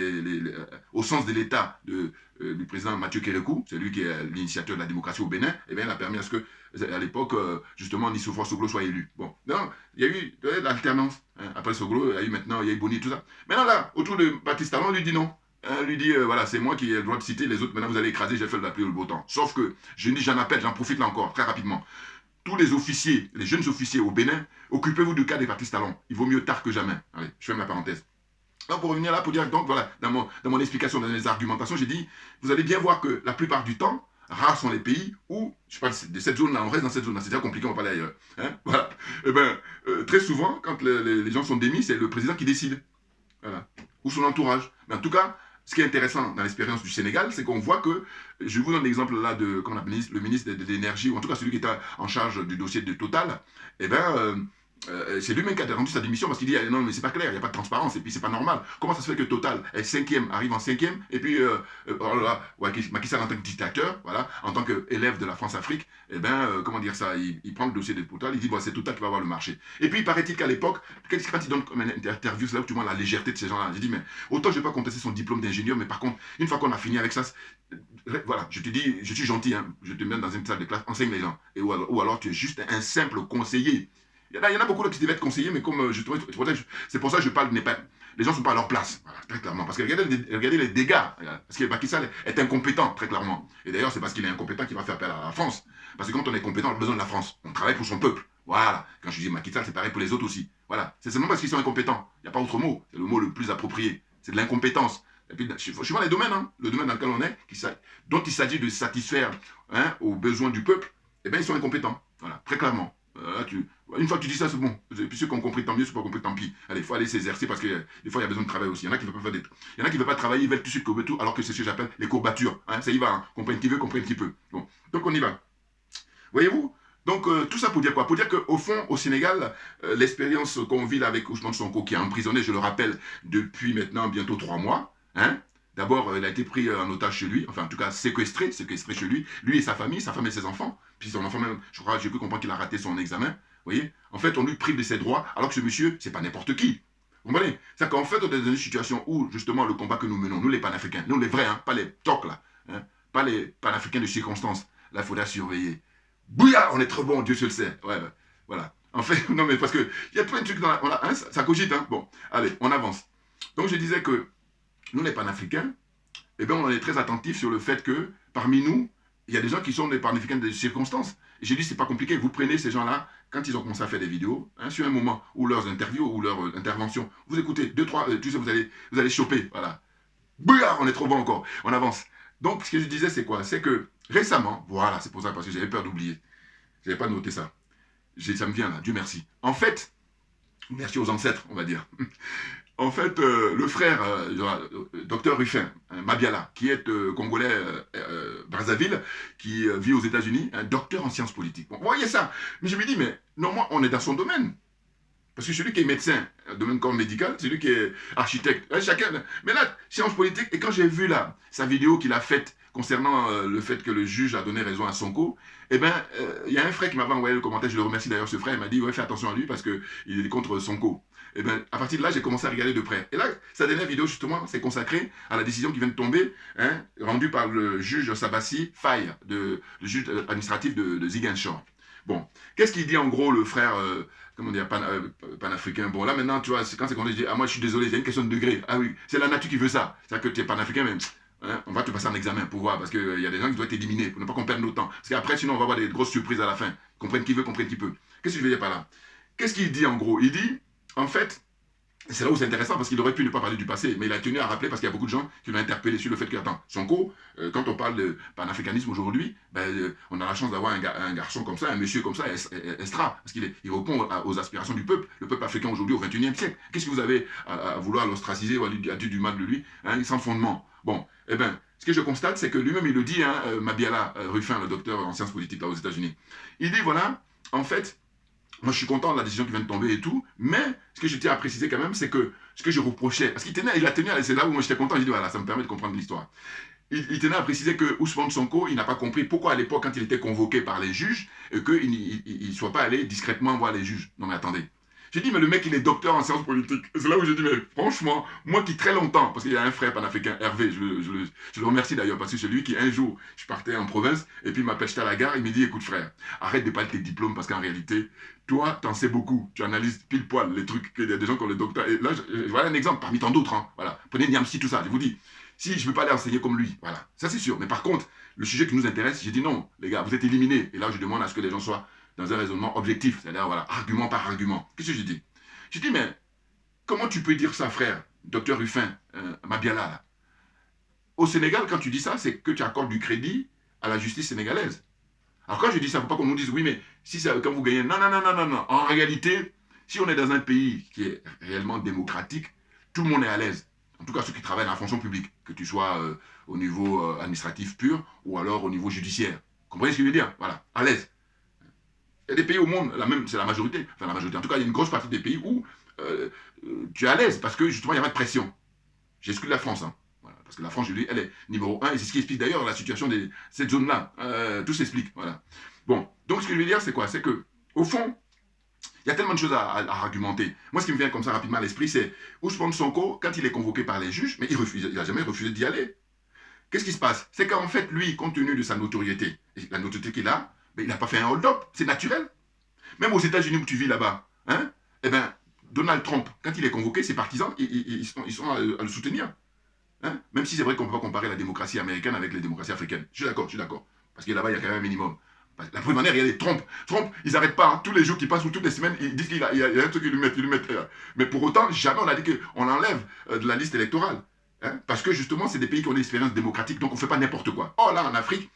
au sens de l'État du président Mathieu Kérékou, c'est lui qui est l'initiateur de la démocratie au Bénin, et bien il a permis à ce que, à l'époque, justement, Nissofor Soglo soit élu. Bon, non, il y a eu l'alternance. Hein. Après Soglo, il y a eu maintenant, il y a eu Boni, tout ça. Maintenant là, autour de Baptiste Talon, on lui dit non. Lui dit, voilà, c'est moi qui ai le droit de citer, les autres, maintenant vous allez écraser, j'ai fait la pluie ou le beau temps. Sauf que, j'en appelle, j'en profite là encore, très rapidement. Tous les officiers, les jeunes officiers au Bénin, occupez-vous du cas des Baptiste Talon. Il vaut mieux tard que jamais. Allez, je ferme la parenthèse. Donc, pour revenir là, pour dire, donc, voilà, dans mon explication, dans mes argumentations, j'ai dit, vous allez bien voir que la plupart du temps, rares sont les pays où, je parle de cette zone-là, on reste dans cette zone-là, c'est déjà compliqué, on va pas aller ailleurs. Hein, voilà. Et très souvent, quand les gens sont démis, c'est le président qui décide. Voilà. Ou son entourage. Mais en tout cas, ce qui est intéressant dans l'expérience du Sénégal, c'est qu'on voit que, je vous donne l'exemple là de, comment on appelle, le ministre de l'énergie, ou en tout cas celui qui était en charge du dossier de Total, eh c'est lui-même qui a rendu sa démission parce qu'il dit non mais c'est pas clair, il n'y a pas de transparence et puis c'est pas normal. Comment ça se fait que Total est cinquième, arrive en cinquième et puis oh là là, ouais, Macky Sall en tant que dictateur, voilà, en tant qu'élève de la France-Afrique, comment dire ça, il prend le dossier de Total, il dit bon c'est Total qui va avoir le marché. Et puis paraît-il qu'à l'époque, quand il donne comme une interview, c'est là où tu vois la légèreté de ces gens-là. J'ai dit mais autant je ne vais pas contester son diplôme d'ingénieur, mais par contre une fois qu'on a fini avec ça, voilà, je te dis, je suis gentil, hein, je te mets dans une salle de classe, enseigne les gens. Ou alors tu es juste un simple conseiller. Il y en a beaucoup qui devaient être conseillers, mais comme justement, c'est pour ça que je parle de Népal. Les gens ne sont pas à leur place, voilà, très clairement. Parce que regardez les dégâts. Parce que Macky Sall est incompétent, très clairement. Et d'ailleurs, c'est parce qu'il est incompétent qu'il va faire appel à la France. Parce que quand on est compétent, on a besoin de la France. On travaille pour son peuple. Voilà. Quand je dis Macky Sall, c'est pareil pour les autres aussi. Voilà. C'est seulement parce qu'ils sont incompétents. Il n'y a pas autre mot. C'est le mot le plus approprié. C'est de l'incompétence. Et puis, suivant les domaines, hein, le domaine dans lequel on est, dont il s'agit de satisfaire aux besoins du peuple, eh bien, ils sont incompétents. Voilà, très clairement. Une fois que tu dis ça, c'est bon. Et puis ceux qui ont compris, tant mieux, ceux qui n'ont pas compris, tant pis. Allez, il faut aller s'exercer parce que des fois, il y a besoin de travail aussi. Il y en a qui ne veulent pas faire il y en a qui ne veulent pas travailler, ils veulent tout de suite courber tout, alors que c'est ce que j'appelle les courbatures. Hein, ça y va, hein. Comprenne qui veut, comprenne qui peut. Bon, donc on y va. Voyez-vous? Donc tout ça pour dire quoi? Pour dire qu'au fond, au Sénégal, l'expérience qu'on vit là avec Ousmane Sonko, qui est emprisonné, je le rappelle, depuis maintenant bientôt 3 mois, hein. D'abord, il a été pris en otage chez lui, enfin en tout cas séquestré chez lui et sa famille et ses enfants. Puis son enfant même, je crois, j'ai pu comprendre qu'il a raté son examen. Vous voyez? En fait, on lui prive de ses droits, alors que ce monsieur, c'est pas n'importe qui. Vous comprenez? C'est qu'en fait, on est dans une situation où, justement, le combat que nous menons, nous les panafricains, nous les vrais, hein, pas les tocs là, hein, pas les panafricains de circonstance, là, il faudra surveiller. Bouillard, on est trop bon, Dieu seul sait. Ouais, voilà. En fait, non mais parce que il y a plein de trucs dans la, hein, ça cogite, hein. Bon, allez, on avance. Donc je disais que nous les panafricains, eh bien, on est très attentif sur le fait que parmi nous, il y a des gens qui sont des panafricains de circonstances. Et j'ai dit, c'est pas compliqué, vous prenez ces gens-là, quand ils ont commencé à faire des vidéos, hein, sur un moment où leurs interviews ou leurs interventions, vous écoutez, deux, trois, tu sais, vous allez choper, voilà. Bouillard, on est trop bon encore, on avance. Donc, ce que je disais, c'est quoi? C'est que récemment, voilà, c'est pour ça, parce que j'avais peur d'oublier. Je n'avais pas noté ça. Ça me vient là, Dieu merci. En fait, merci aux ancêtres, on va dire. En fait, le frère, docteur Ruffin, Mabiala, qui est congolais, Brazzaville, qui vit aux États-Unis, un docteur en sciences politiques. Bon, vous voyez ça. Mais je me dis, mais normalement, on est dans son domaine. Parce que celui qui est médecin, domaine corps médical, celui qui est architecte, chacun. Mais là, sciences politiques, et quand j'ai vu là, sa vidéo qu'il a faite concernant le fait que le juge a donné raison à Sonko, eh bien, il y a un frère qui m'avait envoyé le commentaire, je le remercie d'ailleurs, ce frère, il m'a dit, ouais, fais attention à lui parce qu'il est contre Sonko. Et bien, à partir de là, j'ai commencé à regarder de près. Et là, sa dernière vidéo, justement, c'est consacrée à la décision qui vient de tomber, hein, rendue par le juge Sabassi Faye, le juge administratif de Ziguinchor. Bon, qu'est-ce qu'il dit en gros, le frère, comment dire, panafricain? Bon, là maintenant, tu vois, quand c'est qu'on dit, ah, moi je suis désolé, c'est une question de degré. Ah oui, c'est la nature qui veut ça. C'est-à-dire que tu es panafricain, mais hein, on va te passer un examen pour voir, parce qu'il y a des gens qui doivent être éliminés, pour ne pas qu'on perde notre temps. Parce qu'après, sinon, on va avoir des grosses surprises à la fin. Comprenne qui veut, comprenne qui peut. Qu'est-ce que je veux dire par là? Qu'est-ce qu'il dit en gros? Il dit, en fait, c'est là où c'est intéressant parce qu'il aurait pu ne pas parler du passé, mais il a tenu à rappeler parce qu'il y a beaucoup de gens qui l'ont interpellé sur le fait que, attends, Sonko, quand on parle de panafricanisme aujourd'hui, ben, on a la chance d'avoir un garçon comme ça, un monsieur comme ça, Estra, parce qu'il répond aux aspirations du peuple, le peuple africain aujourd'hui au XXIe siècle. Qu'est-ce que vous avez à vouloir l'ostraciser ou à dire du mal de lui, hein, sans fondement? Bon, eh bien, ce que je constate, c'est que lui-même, il le dit, hein, Mabiala Ruffin, le docteur en sciences politiques là aux États-Unis, il dit, voilà, en fait, moi, je suis content de la décision qui vient de tomber et tout, mais ce que je tiens à préciser quand même, c'est que ce que je reprochais, parce il a tenu, c'est là où moi j'étais content, j'ai dit voilà, ça me permet de comprendre l'histoire. Il tenait à préciser que Ousmane Sonko, il n'a pas compris pourquoi à l'époque, quand il était convoqué par les juges, qu'il ne soit pas allé discrètement voir les juges. Non mais attendez. J'ai dit, mais le mec, il est docteur en sciences politiques. Et c'est là où j'ai dit, mais franchement, moi qui très longtemps, parce qu'il y a un frère panafricain, Hervé, je le remercie d'ailleurs, parce que c'est lui qui, un jour, je partais en province, et puis il m'appelle, j'étais à la gare, il me dit, écoute frère, arrête de parler de tes diplômes, parce qu'en réalité, toi, t'en sais beaucoup, tu analyses pile poil les trucs, il y a des gens qui ont le docteur. Et là, voilà un exemple, parmi tant d'autres, hein, voilà. Prenez Niamsi, tout ça, je vous dis, si je ne peux pas aller enseigner comme lui, voilà, ça c'est sûr. Mais par contre, le sujet qui nous intéresse, j'ai dit non, les gars, vous êtes éliminés. Et là, je demande à ce que les gens soient dans un raisonnement objectif, c'est-à-dire, voilà, argument par argument. Qu'est-ce que j'ai dit? J'ai dit, mais comment tu peux dire ça, frère, docteur Ruffin, Mabiala, là? Au Sénégal, quand tu dis ça, c'est que tu accordes du crédit à la justice sénégalaise. Alors quand je dis ça, il ne faut pas qu'on nous dise, oui, mais si ça, quand vous gagnez, non, non, non, non, non, non. En réalité, si on est dans un pays qui est réellement démocratique, tout le monde est à l'aise. En tout cas, ceux qui travaillent dans la fonction publique, que tu sois au niveau administratif pur ou alors au niveau judiciaire. Vous comprenez ce que je veux dire? Voilà, à l'aise. Il y a des pays au monde, c'est la majorité, enfin la majorité, en tout cas, il y a une grosse partie des pays où tu es à l'aise parce que justement, il n'y a pas de pression. J'exclus la France, hein. Voilà, parce que la France, je dis, elle est numéro 1, et c'est ce qui explique d'ailleurs la situation de cette zone-là. Tout s'explique, voilà. Bon, donc ce que je veux dire, c'est quoi? C'est que, au fond, il y a tellement de choses à argumenter. Moi, ce qui me vient comme ça rapidement à l'esprit, c'est Ousmane Sonko, quand il est convoqué par les juges, mais il n'a jamais refusé d'y aller. Qu'est-ce qui se passe? C'est qu'en fait, lui, compte tenu de sa notoriété, et la notoriété qu'il a, mais il n'a pas fait un hold-up, c'est naturel. Même aux États-Unis où tu vis là-bas, hein, eh ben, Donald Trump, quand il est convoqué, ses partisans, ils sont à le soutenir. Hein? Même si c'est vrai qu'on ne peut pas comparer la démocratie américaine avec les démocraties africaines. Je suis d'accord. Parce que là-bas, il y a quand même un minimum. La preuve en est, regardez, Trump, ils n'arrêtent pas, hein, tous les jours qui passent ou toutes les semaines, ils disent qu'il y a un truc qu'ils lui mettent. Mais pour autant, jamais on a dit qu'on l'enlève de la liste électorale. Hein? Parce que justement, c'est des pays qui ont une expérience démocratique, donc on ne fait pas n'importe quoi. Or là, en Afrique,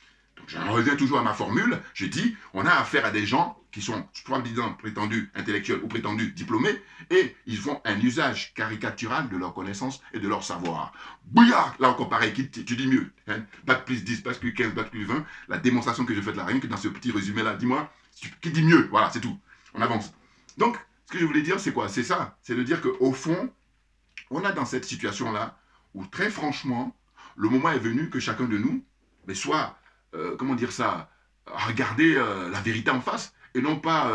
j'en reviens toujours à ma formule, je dis, on a affaire à des gens qui sont, soi-disant, prétendus intellectuels ou prétendus diplômés, et ils font un usage caricatural de leurs connaissances et de leur savoir. Bouillard, là encore pareil, tu dis mieux. Hein? Bac plus 10, bac plus 15, bac plus 20, la démonstration que je fais de la rien que dans ce petit résumé-là, dis-moi, qui dit mieux? Voilà, c'est tout. On avance. Donc, ce que je voulais dire, c'est quoi? C'est ça. C'est de dire qu'au fond, on a dans cette situation-là, où très franchement, le moment est venu que chacun de nous, mais soit comment dire ça, regarder la vérité en face, et non pas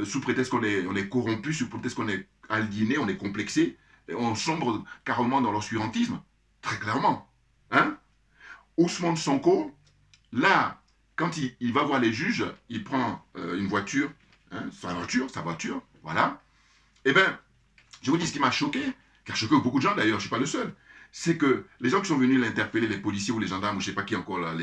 sous prétexte qu'on est corrompu, sous prétexte qu'on est aliéné, on est complexé, et on sombre carrément dans l'obscurantisme, très clairement. Hein? Ousmane Sonko, là, quand il va voir les juges, il prend une voiture, hein, sa voiture, voilà. Eh bien, je vous dis ce qui m'a choqué, qui a choqué beaucoup de gens d'ailleurs, je ne suis pas le seul, c'est que les gens qui sont venus l'interpeller, les policiers ou les gendarmes, ou je ne sais pas qui encore, là,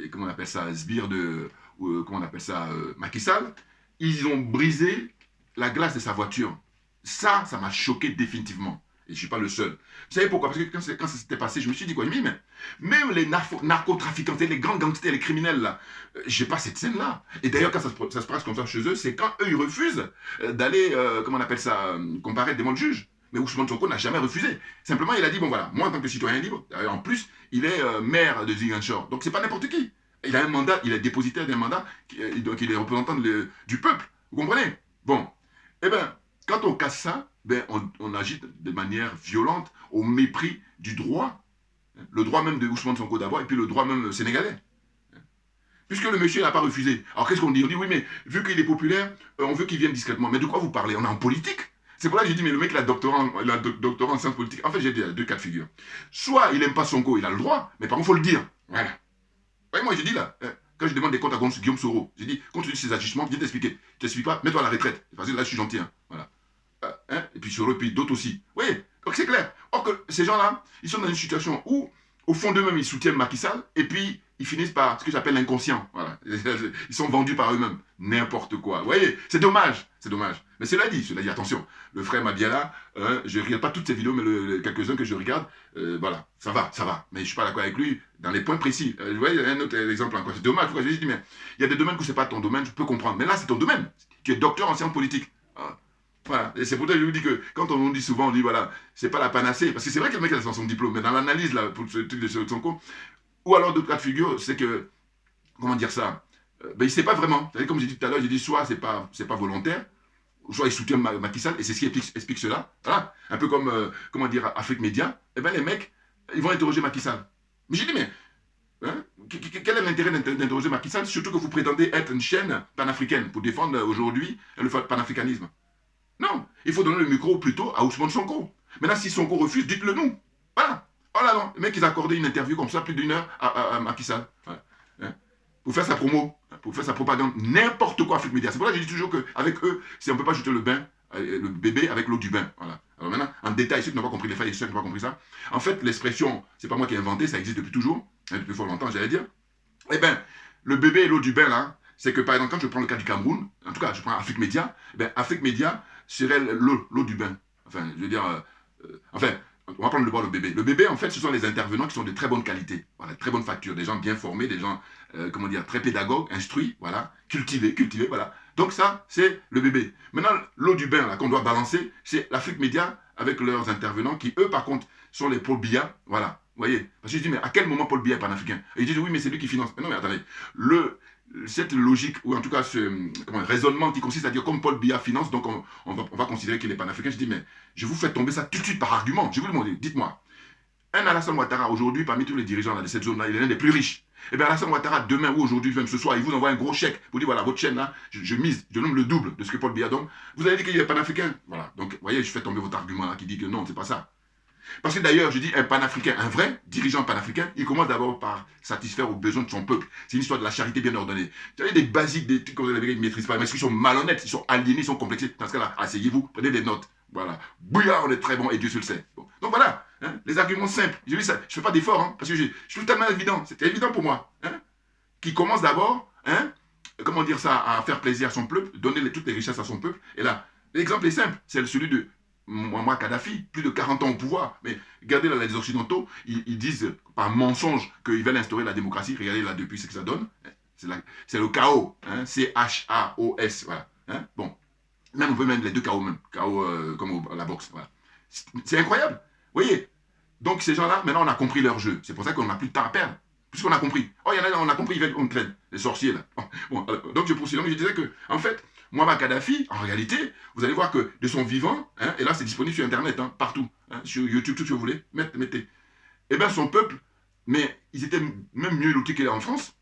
comment on appelle ça, sbires de, comment on appelle ça, Macky Sall, ils ont brisé la glace de sa voiture. Ça m'a choqué définitivement. Et je ne suis pas le seul. Vous savez pourquoi? Parce que quand ça s'était passé, je me suis dit quoi? Mais même les narcotrafiquants, les grands gangsters, les criminels, là, j'ai pas cette scène-là. Et d'ailleurs, quand ça se passe comme ça chez eux, c'est quand eux, ils refusent d'aller, comment on appelle ça, comparaître devant le juge. Mais Ousmane Sonko n'a jamais refusé. Simplement, il a dit, bon voilà, moi en tant que citoyen libre, en plus, il est maire de Ziguinchor. Donc c'est pas n'importe qui. Il a un mandat, il est dépositaire d'un mandat, donc il est représentant du peuple. Vous comprenez? Bon. Eh bien, quand on casse ça, ben, on agit de manière violente au mépris du droit. Le droit même de Ousmane Sonko d'abord, et puis le droit même sénégalais. Puisque le monsieur n'a pas refusé. Alors qu'est-ce qu'on dit? On dit, oui, mais vu qu'il est populaire, on veut qu'il vienne discrètement. Mais de quoi vous parlez? On est en politique. C'est pour ça que j'ai dit, mais le mec, il a doctorat en sciences politiques. En fait, j'ai dit, il y a deux cas de figure. Soit il n'aime pas Sonko, il a le droit, mais par contre, il faut le dire. Voilà. Ouais, moi, j'ai dit là, quand je demande des comptes à Guillaume Soro, j'ai dit, compte tenu de ses agissements, viens t'expliquer. Tu t'expliques pas, mets-toi à la retraite. Parce que là, je suis gentil. Hein. Voilà. Et puis Soro, et puis d'autres aussi. Oui, donc c'est clair. Or que ces gens-là, ils sont dans une situation où, au fond d'eux-mêmes, ils soutiennent Macky Sall, et puis ils finissent par ce que j'appelle l'inconscient. Voilà. Ils sont vendus par eux-mêmes. N'importe quoi. Vous voyez, c'est dommage. C'est dommage. Mais cela dit, attention, le frère Madiala, je ne regarde pas toutes ses vidéos, mais quelques-uns que je regarde, voilà, ça va. Mais je ne suis pas d'accord avec lui dans les points précis. Vous voyez, il y a un autre exemple encore. C'est dommage. Pourquoi je dis, mais il y a des domaines où ce n'est pas ton domaine, je peux comprendre. Mais là, c'est ton domaine. Tu es docteur en sciences politiques. Voilà. Et c'est pour ça que je vous dis que quand on dit souvent, on dit voilà, c'est pas la panacée, parce que c'est vrai que le mec a son diplôme, mais dans l'analyse là, pour ce truc de Sonko, ou alors d'autres cas de figure, c'est que, comment dire ça, ben il sait pas vraiment. Vous savez, comme j'ai dit tout à l'heure, j'ai dit soit c'est pas volontaire, soit il soutient Macky Sall, et c'est ce qui explique cela. Voilà. Un peu comme, comment dire, Afrique Média, et ben les mecs, ils vont interroger Macky Sall. Mais j'ai dit, mais hein, quel est l'intérêt d'interroger Macky Sall, surtout que vous prétendez être une chaîne panafricaine pour défendre aujourd'hui le panafricanisme? Non, il faut donner le micro plutôt à Ousmane Sonko. Maintenant, si Sonko refuse, dites-le nous. Voilà. Oh là non, le mec, ils ont accordé une interview comme ça, plus d'une heure à Macky Sall. Voilà. Hein? Pour faire sa promo, pour faire sa propagande, n'importe quoi Afrique Média. C'est pour ça que je dis toujours qu'avec eux, on ne peut pas jeter le bébé avec l'eau du bain. Voilà. Alors maintenant, en détail, ceux qui n'ont pas compris les faits et ceux qui n'ont pas compris ça, en fait, l'expression, c'est pas moi qui ai inventé, ça existe depuis toujours, depuis fort longtemps, j'allais dire. Eh bien, le bébé et l'eau du bain, là, c'est que par exemple, quand je prends le cas du Cameroun, en tout cas, je prends Afrique Média, eh bien, Afrique Média serait l'eau du bain. Enfin, je veux dire, enfin, on va prendre le bébé. Le bébé, en fait, ce sont les intervenants qui sont de très bonne qualité, voilà, très bonne facture, des gens bien formés, des gens, comment dire, très pédagogues, instruits, voilà, cultivés, voilà. Donc ça, c'est le bébé. Maintenant, l'eau du bain, là, qu'on doit balancer, c'est l'Afrique Média avec leurs intervenants qui, eux, par contre, sont les Paul Biya, voilà. Vous voyez? Parce que je dis, mais à quel moment Paul Biya est panafricain? Et ils disent, oui, mais c'est lui qui finance. Mais non, mais attendez, cette logique, ou en tout cas ce raisonnement qui consiste à dire comme Paul Biya finance, donc on va considérer qu'il est panafricain. Je dis, mais je vous fais tomber ça tout de suite par argument. Je vais vous demander, dites-moi, un Alassane Ouattara, aujourd'hui, parmi tous les dirigeants là, de cette zone-là, il est l'un des plus riches. Et bien Alassane Ouattara, demain ou aujourd'hui, même ce soir, il vous envoie un gros chèque pour dire, voilà, votre chaîne là, je mise, je nomme le double de ce que Paul Biya donne. Vous avez dit qu'il est panafricain. Voilà, donc, vous voyez, je fais tomber votre argument là qui dit que non, c'est pas ça. Parce que d'ailleurs, je dis un panafricain, un vrai dirigeant panafricain, il commence d'abord par satisfaire aux besoins de son peuple. C'est une histoire de la charité bien ordonnée. Vous avez des basiques, des trucs que vous ne maîtrisez pas, mais ils sont malhonnêtes, ils sont aliénés, ils sont complexés. Dans ce cas-là, asseyez-vous, prenez des notes. Voilà. Bouillard, on est très bon et Dieu se le sait. Bon. Donc voilà, hein, les arguments simples. J'ai vu ça, je ne fais pas d'effort, hein, parce que je suis tellement évident, c'était évident pour moi. Hein, qui commence d'abord, hein, comment dire ça, à faire plaisir à son peuple, donner toutes les richesses à son peuple. Et là, l'exemple est simple, c'est celui de Mouammar Kadhafi, plus de 40 ans au pouvoir. Mais regardez là, les Occidentaux, ils disent par mensonge qu'ils veulent instaurer la démocratie. Regardez là depuis ce que ça donne. C'est le chaos. Hein, C-H-A-O-S. Voilà. Hein, bon. Même on peut même les deux chaos même. Chaos comme la boxe. Voilà. C'est incroyable. Vous voyez. Donc ces gens-là, maintenant on a compris leur jeu. C'est pour ça qu'on n'a plus de temps à perdre. Puisqu'on a compris. Oh, il y en a, on a compris, ils veulent qu'on traîne. Les sorciers là. Bon, alors, donc je poursuis. Donc je disais que, en fait, Mouammar Kadhafi, en réalité, vous allez voir que de son vivant, hein, et là c'est disponible sur Internet, hein, partout, hein, sur YouTube, tout ce que vous voulez, mettez. Eh bien son peuple, mais ils étaient même mieux lotis qu'il est en France,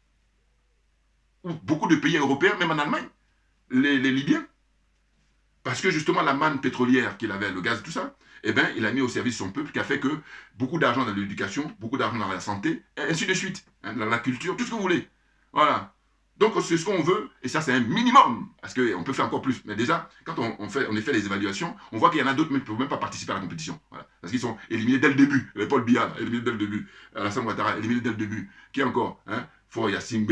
ou beaucoup de pays européens, même en Allemagne, les Libyens. Parce que justement la manne pétrolière qu'il avait, le gaz, tout ça, eh bien il a mis au service son peuple, qui a fait que beaucoup d'argent dans l'éducation, beaucoup d'argent dans la santé, et ainsi de suite, hein, dans la culture, tout ce que vous voulez. Voilà. Donc c'est ce qu'on veut, et ça c'est un minimum, parce qu'on peut faire encore plus. Mais déjà, quand on fait les évaluations, on voit qu'il y en a d'autres qui ne peuvent même pas participer à la compétition. Voilà. Parce qu'ils sont éliminés dès le début. Paul Biya, éliminé dès le début. Alassane Ouattara, éliminé dès le début. Qui encore, hein? Faure Yacine,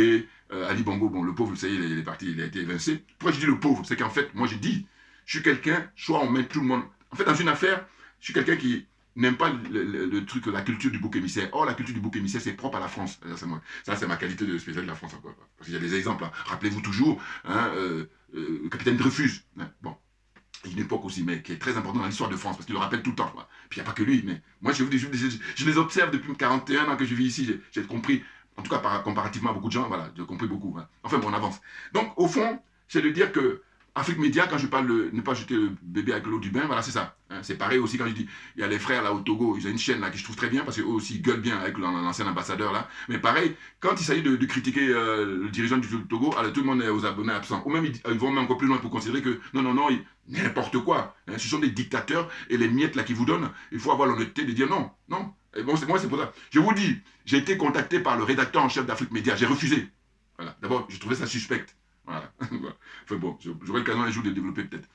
Ali Bongo, bon, le pauvre, vous savez, il est parti, il a été évincé. Pourquoi je dis le pauvre? C'est qu'en fait, moi, je dis, je suis quelqu'un, soit on met tout le monde. En fait, dans une affaire, je suis quelqu'un qui n'aime pas le truc, la culture du bouc émissaire. Or, la culture du bouc émissaire, c'est propre à la France. Ça, c'est ma qualité de spécialiste de la France. Encore. Parce qu'il y a des exemples. Hein. Rappelez-vous toujours, hein, le capitaine Dreyfus. Hein, bon, une époque aussi, mais qui est très importante dans l'histoire de France, parce qu'il le rappelle tout le temps. Quoi. Puis il n'y a pas que lui, mais moi, je les observe depuis 41 ans que je vis ici. J'ai compris, en tout cas comparativement à beaucoup de gens, voilà, j'ai compris beaucoup. Hein. Enfin, bon, on avance. Donc, au fond, c'est de dire que Afrique Média, quand je parle de ne pas jeter le bébé avec l'eau du bain, voilà, c'est ça. Hein. C'est pareil aussi quand je dis, il y a les frères là au Togo, ils ont une chaîne là que je trouve très bien, parce qu'eux aussi ils gueulent bien avec l'ancien ambassadeur là. Mais pareil, quand il s'agit de critiquer le dirigeant du Togo, alors, tout le monde est aux abonnés absents. Ou même ils vont même encore plus loin pour considérer que non, n'importe quoi. Hein, ce sont des dictateurs et les miettes là qui vous donnent, il faut avoir l'honnêteté de dire non. Et bon, moi c'est pour ça. Je vous dis, j'ai été contacté par le rédacteur en chef d'Afrique Média, j'ai refusé. Voilà. D'abord, je trouvais ça suspect. Voilà. Enfin bon, j'aurai l'occasion un jour de le développer peut-être.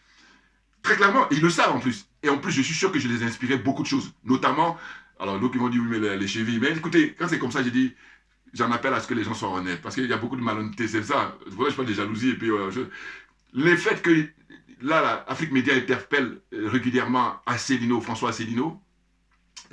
Très clairement, ils le savent en plus. Et en plus, je suis sûr que je les ai inspirés beaucoup de choses. Notamment, alors d'autres qui m'ont dit oui, mais les chevilles. Mais écoutez, quand c'est comme ça, j'ai dit, j'en appelle à ce que les gens soient honnêtes. Parce qu'il y a beaucoup de malhonnêteté, c'est ça. Voilà, je parle de jalousie. Et puis, les faits que là, Afrique Média interpelle régulièrement Asselineau, François Asselineau,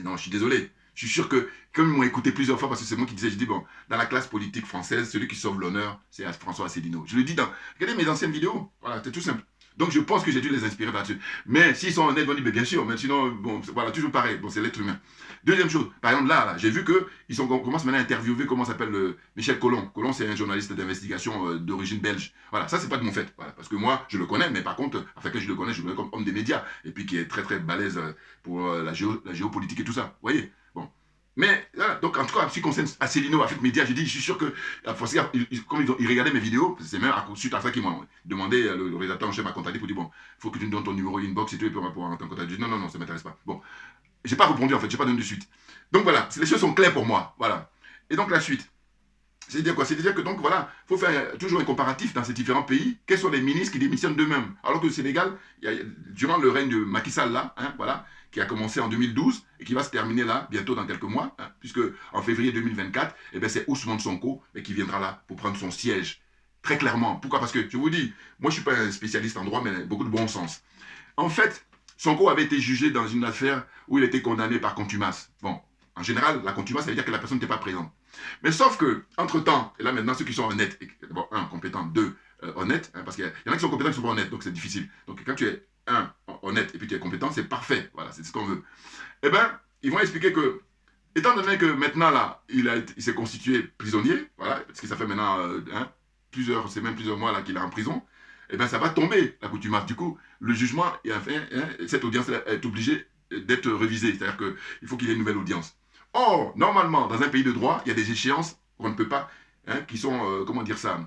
non, je suis désolé. Je suis sûr que, comme ils m'ont écouté plusieurs fois, parce que c'est moi qui disais, je dis, bon, dans la classe politique française, celui qui sauve l'honneur, c'est François Asselineau. Je le dis dans. Regardez mes anciennes vidéos. Voilà, c'est tout simple. Donc je pense que j'ai dû les inspirer là-dessus. Mais s'ils sont honnêtes, ils vont dire, bien sûr, mais sinon, bon, voilà, toujours pareil. Bon, c'est l'être humain. Deuxième chose, par exemple, là j'ai vu qu'ils commencent maintenant à interviewer, comment s'appelle Michel Collomb. Collomb, c'est un journaliste d'investigation d'origine belge. Voilà, ça, c'est pas de mon fait. Voilà, parce que moi, je le connais, mais par contre, enfin que je le connais comme homme des médias, et puis qui est très, très balèze pour la géopolitique et tout ça. Vous voyez. Bon. Mais, voilà, donc en tout cas, en ce qui concerne Asselineau, Afrique Média, j'ai dit, je suis sûr que, comme ils regardaient mes vidéos, c'est même suite à ça qu'ils m'ont demandé, le rédacteur en chef m'a contacté pour dire, bon, il faut que tu me donnes ton numéro inbox et tout, et pour rentrer en contact. J'ai dit, non, ça ne m'intéresse pas. Bon, j'ai pas répondu en fait, j'ai pas donné de suite. Donc voilà, les choses sont claires pour moi, voilà. Et donc la suite, c'est-à-dire quoi? C'est-à-dire que donc voilà, il faut faire toujours un comparatif dans ces différents pays. Quels sont les ministres qui démissionnent d'eux-mêmes? Alors que le Sénégal, durant le règne de Macky Sall là, hein, voilà, qui a commencé en 2012 et qui va se terminer là, bientôt dans quelques mois, hein, puisque en février 2024, eh ben, c'est Ousmane Sonko qui viendra là pour prendre son siège. Très clairement. Pourquoi? Parce que, je vous dis, moi je ne suis pas un spécialiste en droit, mais beaucoup de bon sens. En fait, Sonko avait été jugé dans une affaire où il était condamné par contumace. Bon, en général, la contumace, ça veut dire que la personne n'était pas présente. Mais sauf que, entre-temps, et là maintenant, ceux qui sont honnêtes, bon, un, compétent, deux, honnêtes, hein, parce qu'il y en a qui sont compétents et qui ne sont pas honnêtes, donc c'est difficile. Donc quand tu es, un, honnête et puis tu es compétent, c'est parfait. Voilà, c'est ce qu'on veut. Eh bien, ils vont expliquer que, étant donné que maintenant, là, il s'est constitué prisonnier, voilà, parce que ça fait maintenant c'est même plusieurs mois là qu'il est en prison, eh bien, ça va tomber, la coutumace. Du coup, le jugement, et enfin, cette audience est obligée d'être révisée. C'est-à-dire qu'il faut qu'il y ait une nouvelle audience. Or, normalement, dans un pays de droit, il y a des échéances qu'on ne peut pas, qui sont, comment dire ça,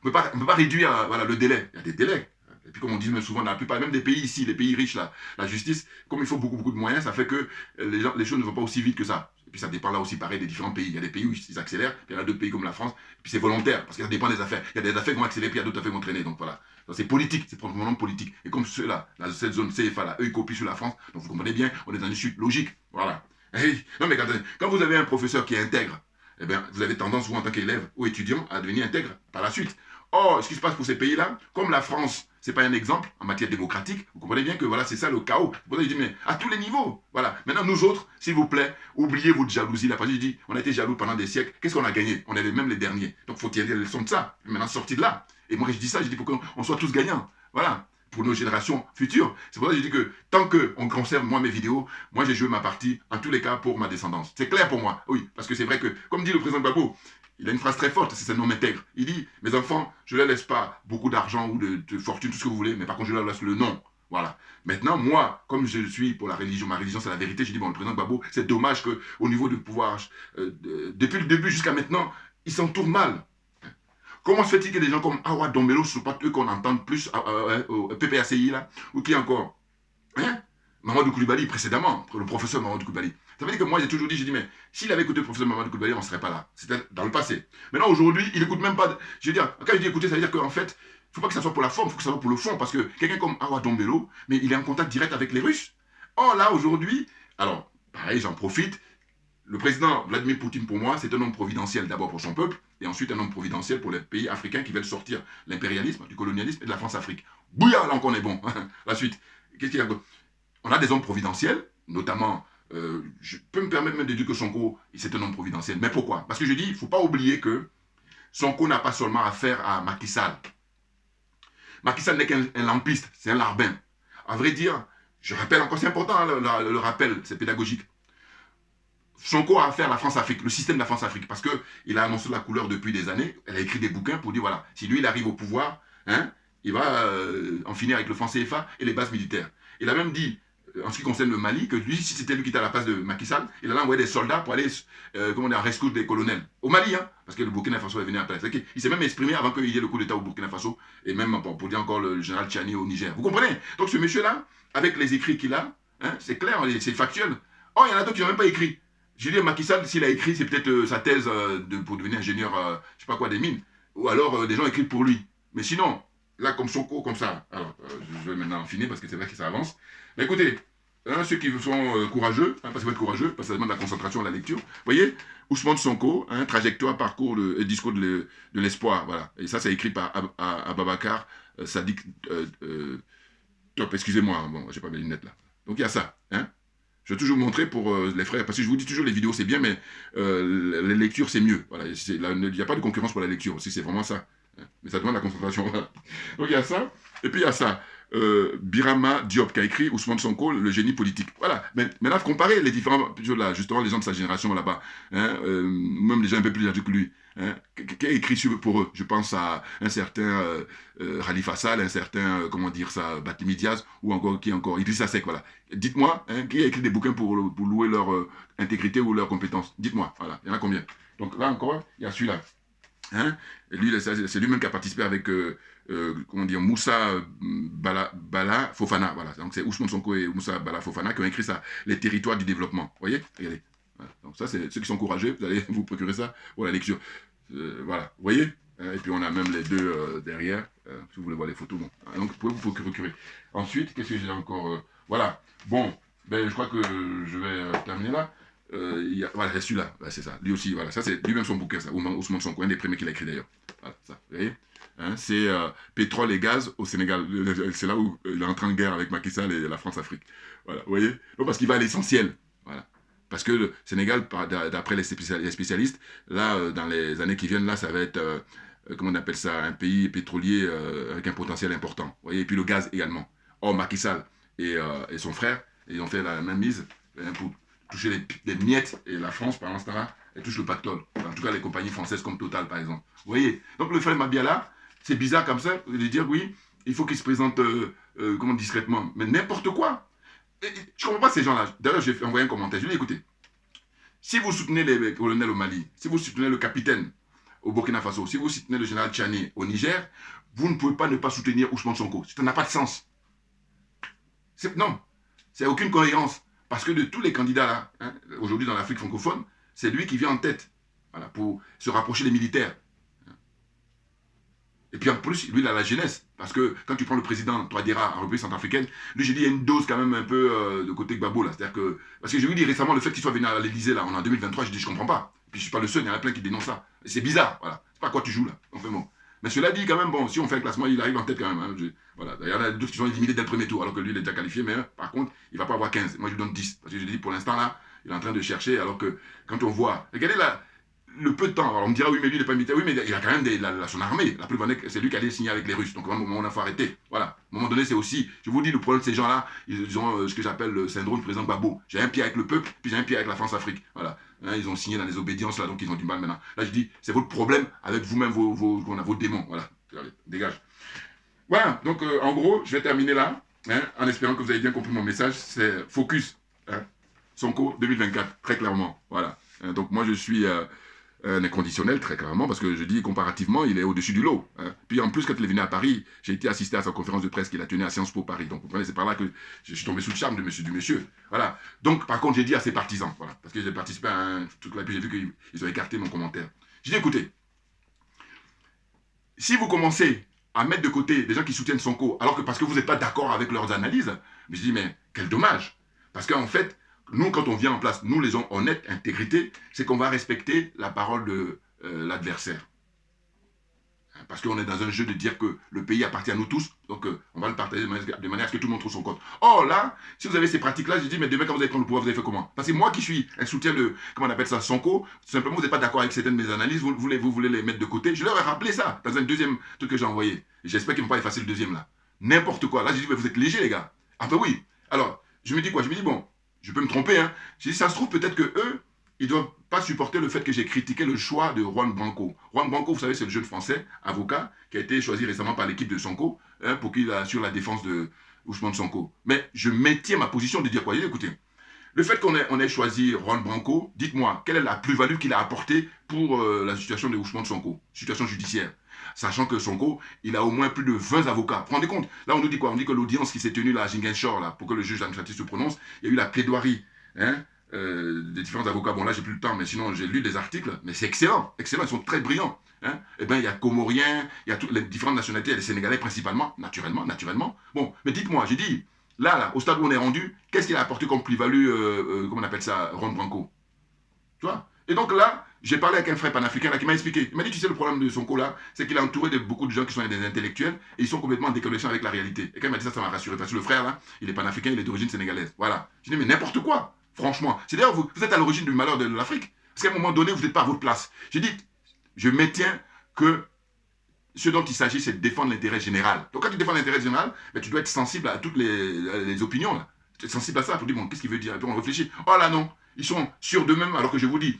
on ne peut pas réduire voilà, le délai. Il y a des délais. Et puis, comme on dit même souvent dans la plupart, même des pays ici, les pays riches, la justice, comme il faut beaucoup de moyens, ça fait que les choses ne vont pas aussi vite que ça. Et puis, ça dépend là aussi, pareil, des différents pays. Il y a des pays où ils accélèrent, puis il y en a d'autres pays comme la France, et puis c'est volontaire, parce que ça dépend des affaires. Il y a des affaires qui vont accélérer, puis il y a d'autres affaires qui vont traîner. Donc voilà. C'est politique, c'est probablement politique. Et comme ceux-là, dans cette zone CFA, là, eux, ils copient sur la France. Donc vous comprenez bien, on est dans une suite logique. Voilà. Non, mais quand vous avez un professeur qui est intègre, eh bien, vous avez tendance, vous, en tant qu'élève ou étudiant, à devenir intègre par la suite. Or, ce qui se passe pour ces pays-là, comme la France, c'est pas un exemple en matière démocratique, vous comprenez bien que voilà, c'est ça le chaos. Vous avez dit, mais à tous les niveaux. Voilà. Maintenant, nous autres, s'il vous plaît, oubliez votre jalousie. Là, parce que je dis, on a été jaloux pendant des siècles. Qu'est-ce qu'on a gagné? On est même les derniers. Donc, il faut tirer les leçons de ça. Maintenant, sortir de là. Et moi, je dis ça, je dis pour qu'on soit tous gagnants. Voilà. Pour nos générations futures. C'est pour ça que je dis que tant qu'on conserve, moi, mes vidéos, moi, j'ai joué ma partie, en tous les cas, pour ma descendance. C'est clair pour moi. Oui. Parce que c'est vrai que, comme dit le président Gbagbo, il a une phrase très forte, c'est un homme intègre. Il dit, mes enfants, je ne leur laisse pas beaucoup d'argent ou de fortune, tout ce que vous voulez, mais par contre, je leur laisse le nom. Voilà. Maintenant, moi, comme je suis pour la religion, ma religion, c'est la vérité, je dis, bon, le président Gbagbo, c'est dommage qu'au niveau du pouvoir, depuis le début jusqu'à maintenant, il s'entoure mal. Comment se fait-il que des gens comme Awa Dombelo, ce ne sont pas eux qu'on entend plus au PPACI, là, ou qui encore hein? Mamadou Koulibaly, précédemment, le professeur Mamadou Koulibaly. Ça veut dire que moi, j'ai toujours dit, mais s'il avait écouté le professeur Mamadou Koulibaly, on ne serait pas là. C'était dans le passé. Maintenant, aujourd'hui, il n'écoute même pas. Je veux dire, quand je dis écouter, ça veut dire qu'en fait, il ne faut pas que ça soit pour la forme, il faut que ça soit pour le fond. Parce que quelqu'un comme Awa Dombelo, mais il est en contact direct avec les Russes. Or là, aujourd'hui, alors, pareil, j'en profite. Le président Vladimir Poutine, pour moi, c'est un homme providentiel d'abord pour son peuple, et ensuite un homme providentiel pour les pays africains qui veulent sortir l'impérialisme, du colonialisme et de la France-Afrique. Bouillard, là encore on est bon. La suite. Qu'est-ce qu'il y a? On a des hommes providentiels, notamment, je peux me permettre même de dire que Sonko, c'est un homme providentiel. Mais pourquoi? Parce que je dis, il ne faut pas oublier que Sonko n'a pas seulement affaire à Macky Sall. Macky Sall n'est qu'un lampiste, c'est un larbin. À vrai dire, je rappelle encore, c'est important, hein, le rappel, c'est pédagogique. Sonko a affaire à la France-Afrique, le système de la France-Afrique, parce qu'il a annoncé la couleur depuis des années, elle a écrit des bouquins pour dire, voilà, si lui, il arrive au pouvoir, hein, il va en finir avec le franc CFA et les bases militaires. Il a même dit, en ce qui concerne le Mali, que lui, si c'était lui qui était à la place de Macky Sall, il allait envoyer des soldats pour aller, comment dire, en rescousse des colonels. Au Mali, hein, parce que le Burkina Faso est venu après. Il s'est même exprimé avant qu'il y ait le coup d'État au Burkina Faso, et même pour dire encore le général Tchani au Niger. Vous comprenez? Donc ce monsieur-là, avec les écrits qu'il a, hein, c'est clair, c'est factuel. Oh, il y en a d'autres qui n'ont même pas écrit. Je dis, Macky Sall, s'il a écrit, c'est peut-être sa thèse pour devenir ingénieur, je sais pas quoi, des mines. Ou alors des gens écrivent pour lui. Mais sinon, là, comme Sonko, comme ça. Alors, je vais maintenant finir parce que c'est vrai que ça avance. Mais écoutez, hein, ceux qui sont courageux, hein, parce qu'il faut être courageux, parce que ça demande de la concentration à la lecture. Vous voyez, Ousmane Sonko, hein, trajectoire, parcours, discours de l'espoir. Voilà. Et ça, c'est écrit par Ababakar Sadiq Top. Excusez-moi, bon, j'ai pas mes lunettes là. Donc il y a ça. Hein. Je vais toujours montrer pour les frères, parce que je vous dis toujours, les vidéos c'est bien, mais les lectures c'est mieux. Voilà, il n'y a pas de concurrence pour la lecture, si c'est vraiment ça. Hein. Mais ça demande la concentration. Voilà. Donc il y a ça, et puis il y a ça. Birama Diop qui a écrit Ousmane Sonko, le génie politique. Voilà. Mais maintenant, comparez les différents, là, justement, les gens de sa génération là-bas, hein, même les gens un peu plus âgés que lui, hein, qui a écrit pour eux. Je pense à un certain Khalifa Sall, un certain, comment dire ça, Barthélémy Diaz, ou encore, qui encore, Idrissa Seck, voilà. Dites-moi, hein, qui a écrit des bouquins pour louer leur intégrité ou leurs compétences. Dites-moi, voilà. Il y en a combien? Donc là encore, il y a celui-là. Hein, et lui, c'est lui-même qui a participé avec comment dire, Moussa Bala Fofana. Voilà. Donc c'est Ousmane Sonko et Moussa Bala Fofana qui ont écrit ça, les territoires du développement. Vous voyez? Regardez. Voilà. Donc ça, c'est ceux qui sont courageux, vous allez vous procurer ça pour la lecture. Voilà. Vous voyez? Et puis on a même les deux derrière. Si vous voulez voir les photos, bon. Donc vous pouvez vous procurer. Ensuite, qu'est-ce que j'ai encore voilà. Bon, ben, je crois que je vais terminer là. Voilà, c'est celui-là, c'est ça. Lui aussi, voilà, ça c'est lui-même son bouquin, ça. Ousmane Sonko, un des premiers qu'il a écrit d'ailleurs. Voilà, ça, vous voyez, hein, c'est pétrole et gaz au Sénégal. C'est là où il est en train de guerre avec Macky Sall et la France-Afrique. Voilà, vous voyez. Donc parce qu'il va à l'essentiel. Voilà. Parce que le Sénégal, d'après les spécialistes, là, dans les années qui viennent, là, ça va être, comment on appelle ça, un pays pétrolier avec un potentiel important. Vous voyez, et puis le gaz également. Or, Macky Sall et son frère, ils ont fait la même mise pour toucher les miettes, et la France, pendant ce temps-là, elle touche le pactole. En tout cas, les compagnies françaises comme Total, par exemple. Vous voyez? Donc, le frère Mabiala, c'est bizarre comme ça, de dire, oui, il faut qu'il se présente comment, discrètement. Mais n'importe quoi. Je ne comprends pas ces gens-là. D'ailleurs, j'ai envoyé un commentaire. Je lui ai dit, écoutez, si vous soutenez les colonels au Mali, si vous soutenez le capitaine au Burkina Faso, si vous soutenez le général Tchani au Niger, vous ne pouvez pas ne pas soutenir Ousmane Sonko. Ça n'a pas de sens. Non, c'est aucune cohérence. Parce que de tous les candidats là, hein, aujourd'hui dans l'Afrique francophone, c'est lui qui vient en tête, voilà, pour se rapprocher des militaires. Et puis en plus, lui, il a la jeunesse. Parce que quand tu prends le président Touadéra en République centrafricaine, lui, j'ai dit, il y a une dose quand même un peu de côté Gbagbo, là. C'est-à-dire que. Parce que j'ai vu dire récemment le fait qu'il soit venu à l'Élysée, là, en 2023, je dis, je comprends pas. Puis je suis pas le seul, il y en a plein qui dénoncent ça. C'est bizarre, voilà. C'est pas à quoi tu joues, là. Enfin bon. Mais cela dit, quand même, bon, si on fait un classement, il arrive en tête quand même. Hein. Voilà. Il y en a d'autres qui sont éliminés dès le premier tour, alors que lui, il est déjà qualifié, mais par contre, il va pas avoir 15. Moi, je lui donne 10. Parce que je dis, pour l'instant, là, il est en train de chercher, alors que quand on voit. Regardez là. Le peu de temps, alors on me dira, oui, mais lui, il n'est pas militaire. Oui, mais il a quand même son armée. La plus grande, c'est lui qui allait signer avec les Russes. Donc, à un moment, il faut arrêter. Voilà. À un moment donné, c'est aussi, je vous dis, le problème de ces gens-là, ils ont ce que j'appelle le syndrome du président Gbagbo. J'ai un pied avec le peuple, puis j'ai un pied avec la France-Afrique. Voilà. Hein, ils ont signé dans les obédiences, là, donc ils ont du mal maintenant. Là, je dis, c'est votre problème avec vous-même, vos démons. Voilà. Allez, dégage. Voilà. Donc, en gros, je vais terminer là, hein, en espérant que vous avez bien compris mon message. C'est focus. Hein, Sonko 2024, très clairement. Voilà. Donc, moi, je suis. Un inconditionnel, très clairement, parce que je dis comparativement, il est au-dessus du lot. Hein. Puis en plus, quand il est venu à Paris, j'ai été assister à sa conférence de presse qu'il a tenue à Sciences Po Paris. Donc, vous comprenez, c'est par là que je suis tombé sous le charme du monsieur. Voilà. Donc, par contre, j'ai dit à ses partisans, voilà, parce que j'ai participé à un truc là, puis j'ai vu qu'ils ont écarté mon commentaire. J'ai dit, écoutez, si vous commencez à mettre de côté des gens qui soutiennent Sonko, alors que parce que vous n'êtes pas d'accord avec leurs analyses, mais je dis, mais quel dommage. Parce qu'en fait, Nous, quand on vient en place, nous les gens honnêtes, intégrité, c'est qu'on va respecter la parole de l'adversaire. Parce qu'on est dans un jeu de dire que le pays appartient à nous tous, donc on va le partager de manière à ce que tout le monde trouve son compte. Or là, si vous avez ces pratiques-là, je dis, mais demain quand vous allez prendre le pouvoir, vous avez fait comment? Parce que moi qui suis un soutien de, comment on appelle ça, Sonko, simplement vous n'êtes pas d'accord avec certaines de mes analyses, vous voulez les mettre de côté. Je leur ai rappelé ça dans un deuxième truc que j'ai envoyé. J'espère qu'ils ne vont pas effacer le deuxième là. N'importe quoi. Là, je dis, mais vous êtes légers les gars. Ah ben oui. Alors, je me dis quoi? Je me dis, bon, je peux me tromper, hein. Je dis, ça se trouve peut-être que eux, ils ne doivent pas supporter le fait que j'ai critiqué le choix de Juan Branco. Juan Branco, vous savez, c'est le jeune français, avocat, qui a été choisi récemment par l'équipe de Sonko, hein, pour qu'il assure la défense de Ousmane Sonko. Mais je maintiens ma position de dire quoi? Écoutez, le fait qu'on ait choisi Juan Branco, dites-moi, quelle est la plus-value qu'il a apportée pour la situation de Ousmane Sonko, situation judiciaire? Sachant que Sonko, il a au moins plus de 20 avocats. Vous vous rendez compte? Là, on nous dit quoi? On dit que l'audience qui s'est tenue là, à Ziguinchor, là, pour que le juge administratif se prononce, il y a eu la plaidoirie, hein, des différents avocats. Bon, là, j'ai plus le temps, mais sinon, j'ai lu des articles. Mais c'est excellent, excellent, ils sont très brillants. Hein. Eh bien, il y a Comoriens, il y a toutes les différentes nationalités, il y a les Sénégalais principalement, naturellement. Bon, mais dites-moi, j'ai dit, là, au stade où on est rendu, qu'est-ce qu'il a apporté comme plus-value, comment on appelle ça, Ron Branco? Tu vois? Et donc là, j'ai parlé avec un frère panafricain là, qui m'a expliqué. Il m'a dit, tu sais, le problème de Sonko là, c'est qu'il est entouré de beaucoup de gens qui sont des intellectuels et ils sont complètement en déconnexion avec la réalité. Et quand il m'a dit ça, ça m'a rassuré. Parce que le frère là, il est panafricain, il est d'origine sénégalaise. Voilà. Je dis, mais n'importe quoi, franchement. C'est d'ailleurs, vous êtes à l'origine du malheur de l'Afrique. Parce qu'à un moment donné, vous n'êtes pas à votre place. J'ai dit, je maintiens que ce dont il s'agit, c'est de défendre l'intérêt général. Donc quand tu défends l'intérêt général, ben, tu dois être sensible à toutes les opinions. Là. Tu es sensible à ça pour dire, bon, qu'est-ce qu'il veut dire? Et puis on réfléchit. Oh là non, ils sont sûrs d'eux-mêmes, alors que je vous dis,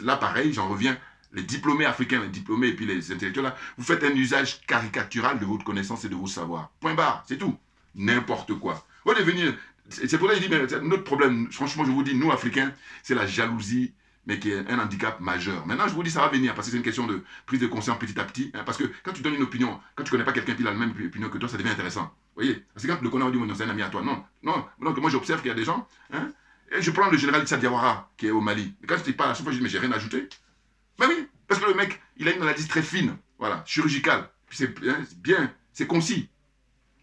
là pareil, j'en reviens, les diplômés africains, les diplômés et puis les intellectuels, là, vous faites un usage caricatural de votre connaissance et de vos savoirs. Point barre, c'est tout. N'importe quoi. Vous devenir, c'est pour ça que je dis, mais notre problème, franchement, je vous dis, nous, Africains, c'est la jalousie, mais qui est un handicap majeur. Maintenant, je vous dis, ça va venir, parce que c'est une question de prise de conscience petit à petit. Hein, parce que quand tu donnes une opinion, quand tu ne connais pas quelqu'un qui a la même opinion que toi, ça devient intéressant. Vous voyez? Parce que quand le connaît, on dit, non, c'est un ami à toi. Non, non. Donc, moi, j'observe qu'il y a des gens, hein, et je prends le général Issa Diawara, qui est au Mali. Et quand je dis pas, à chaque fois, je dis, mais j'ai rien ajouté. Mais oui, parce que le mec, il a une analyse très fine, voilà, chirurgicale. Puis c'est bien, c'est concis.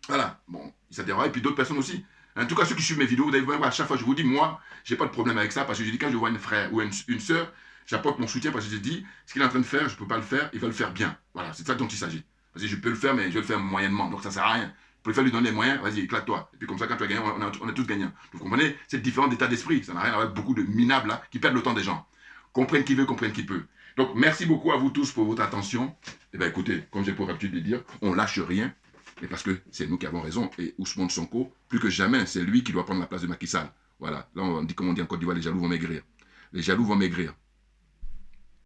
Voilà, bon, Issa Diawara, et puis d'autres personnes aussi. En tout cas, ceux qui suivent mes vidéos, vous allez voir, à chaque fois, je vous dis, moi, j'ai pas de problème avec ça, parce que je dis, quand je vois un frère ou une sœur, j'apporte mon soutien, parce que je dis, ce qu'il est en train de faire, je ne peux pas le faire, il va le faire bien. Voilà, c'est ça dont il s'agit. Parce que je peux le faire, mais je vais le faire moyennement, donc ça ne sert à rien. Je préfère lui donner les moyens, vas-y, éclate-toi. Et puis comme ça, quand tu as gagné, on est tous gagnants. Vous comprenez? C'est différent d'état d'esprit. Ça n'a rien à voir avec beaucoup de minables là, qui perdent le temps des gens. Comprennent qui veut, comprennent qui peut. Donc, merci beaucoup à vous tous pour votre attention. Et bien, écoutez, comme j'ai pour habitude de dire, on lâche rien. Mais parce que c'est nous qui avons raison. Et Ousmane Sonko, plus que jamais, c'est lui qui doit prendre la place de Macky Sall. Voilà. Là, on dit, comme on dit en Côte d'Ivoire, les jaloux vont maigrir. Les jaloux vont maigrir.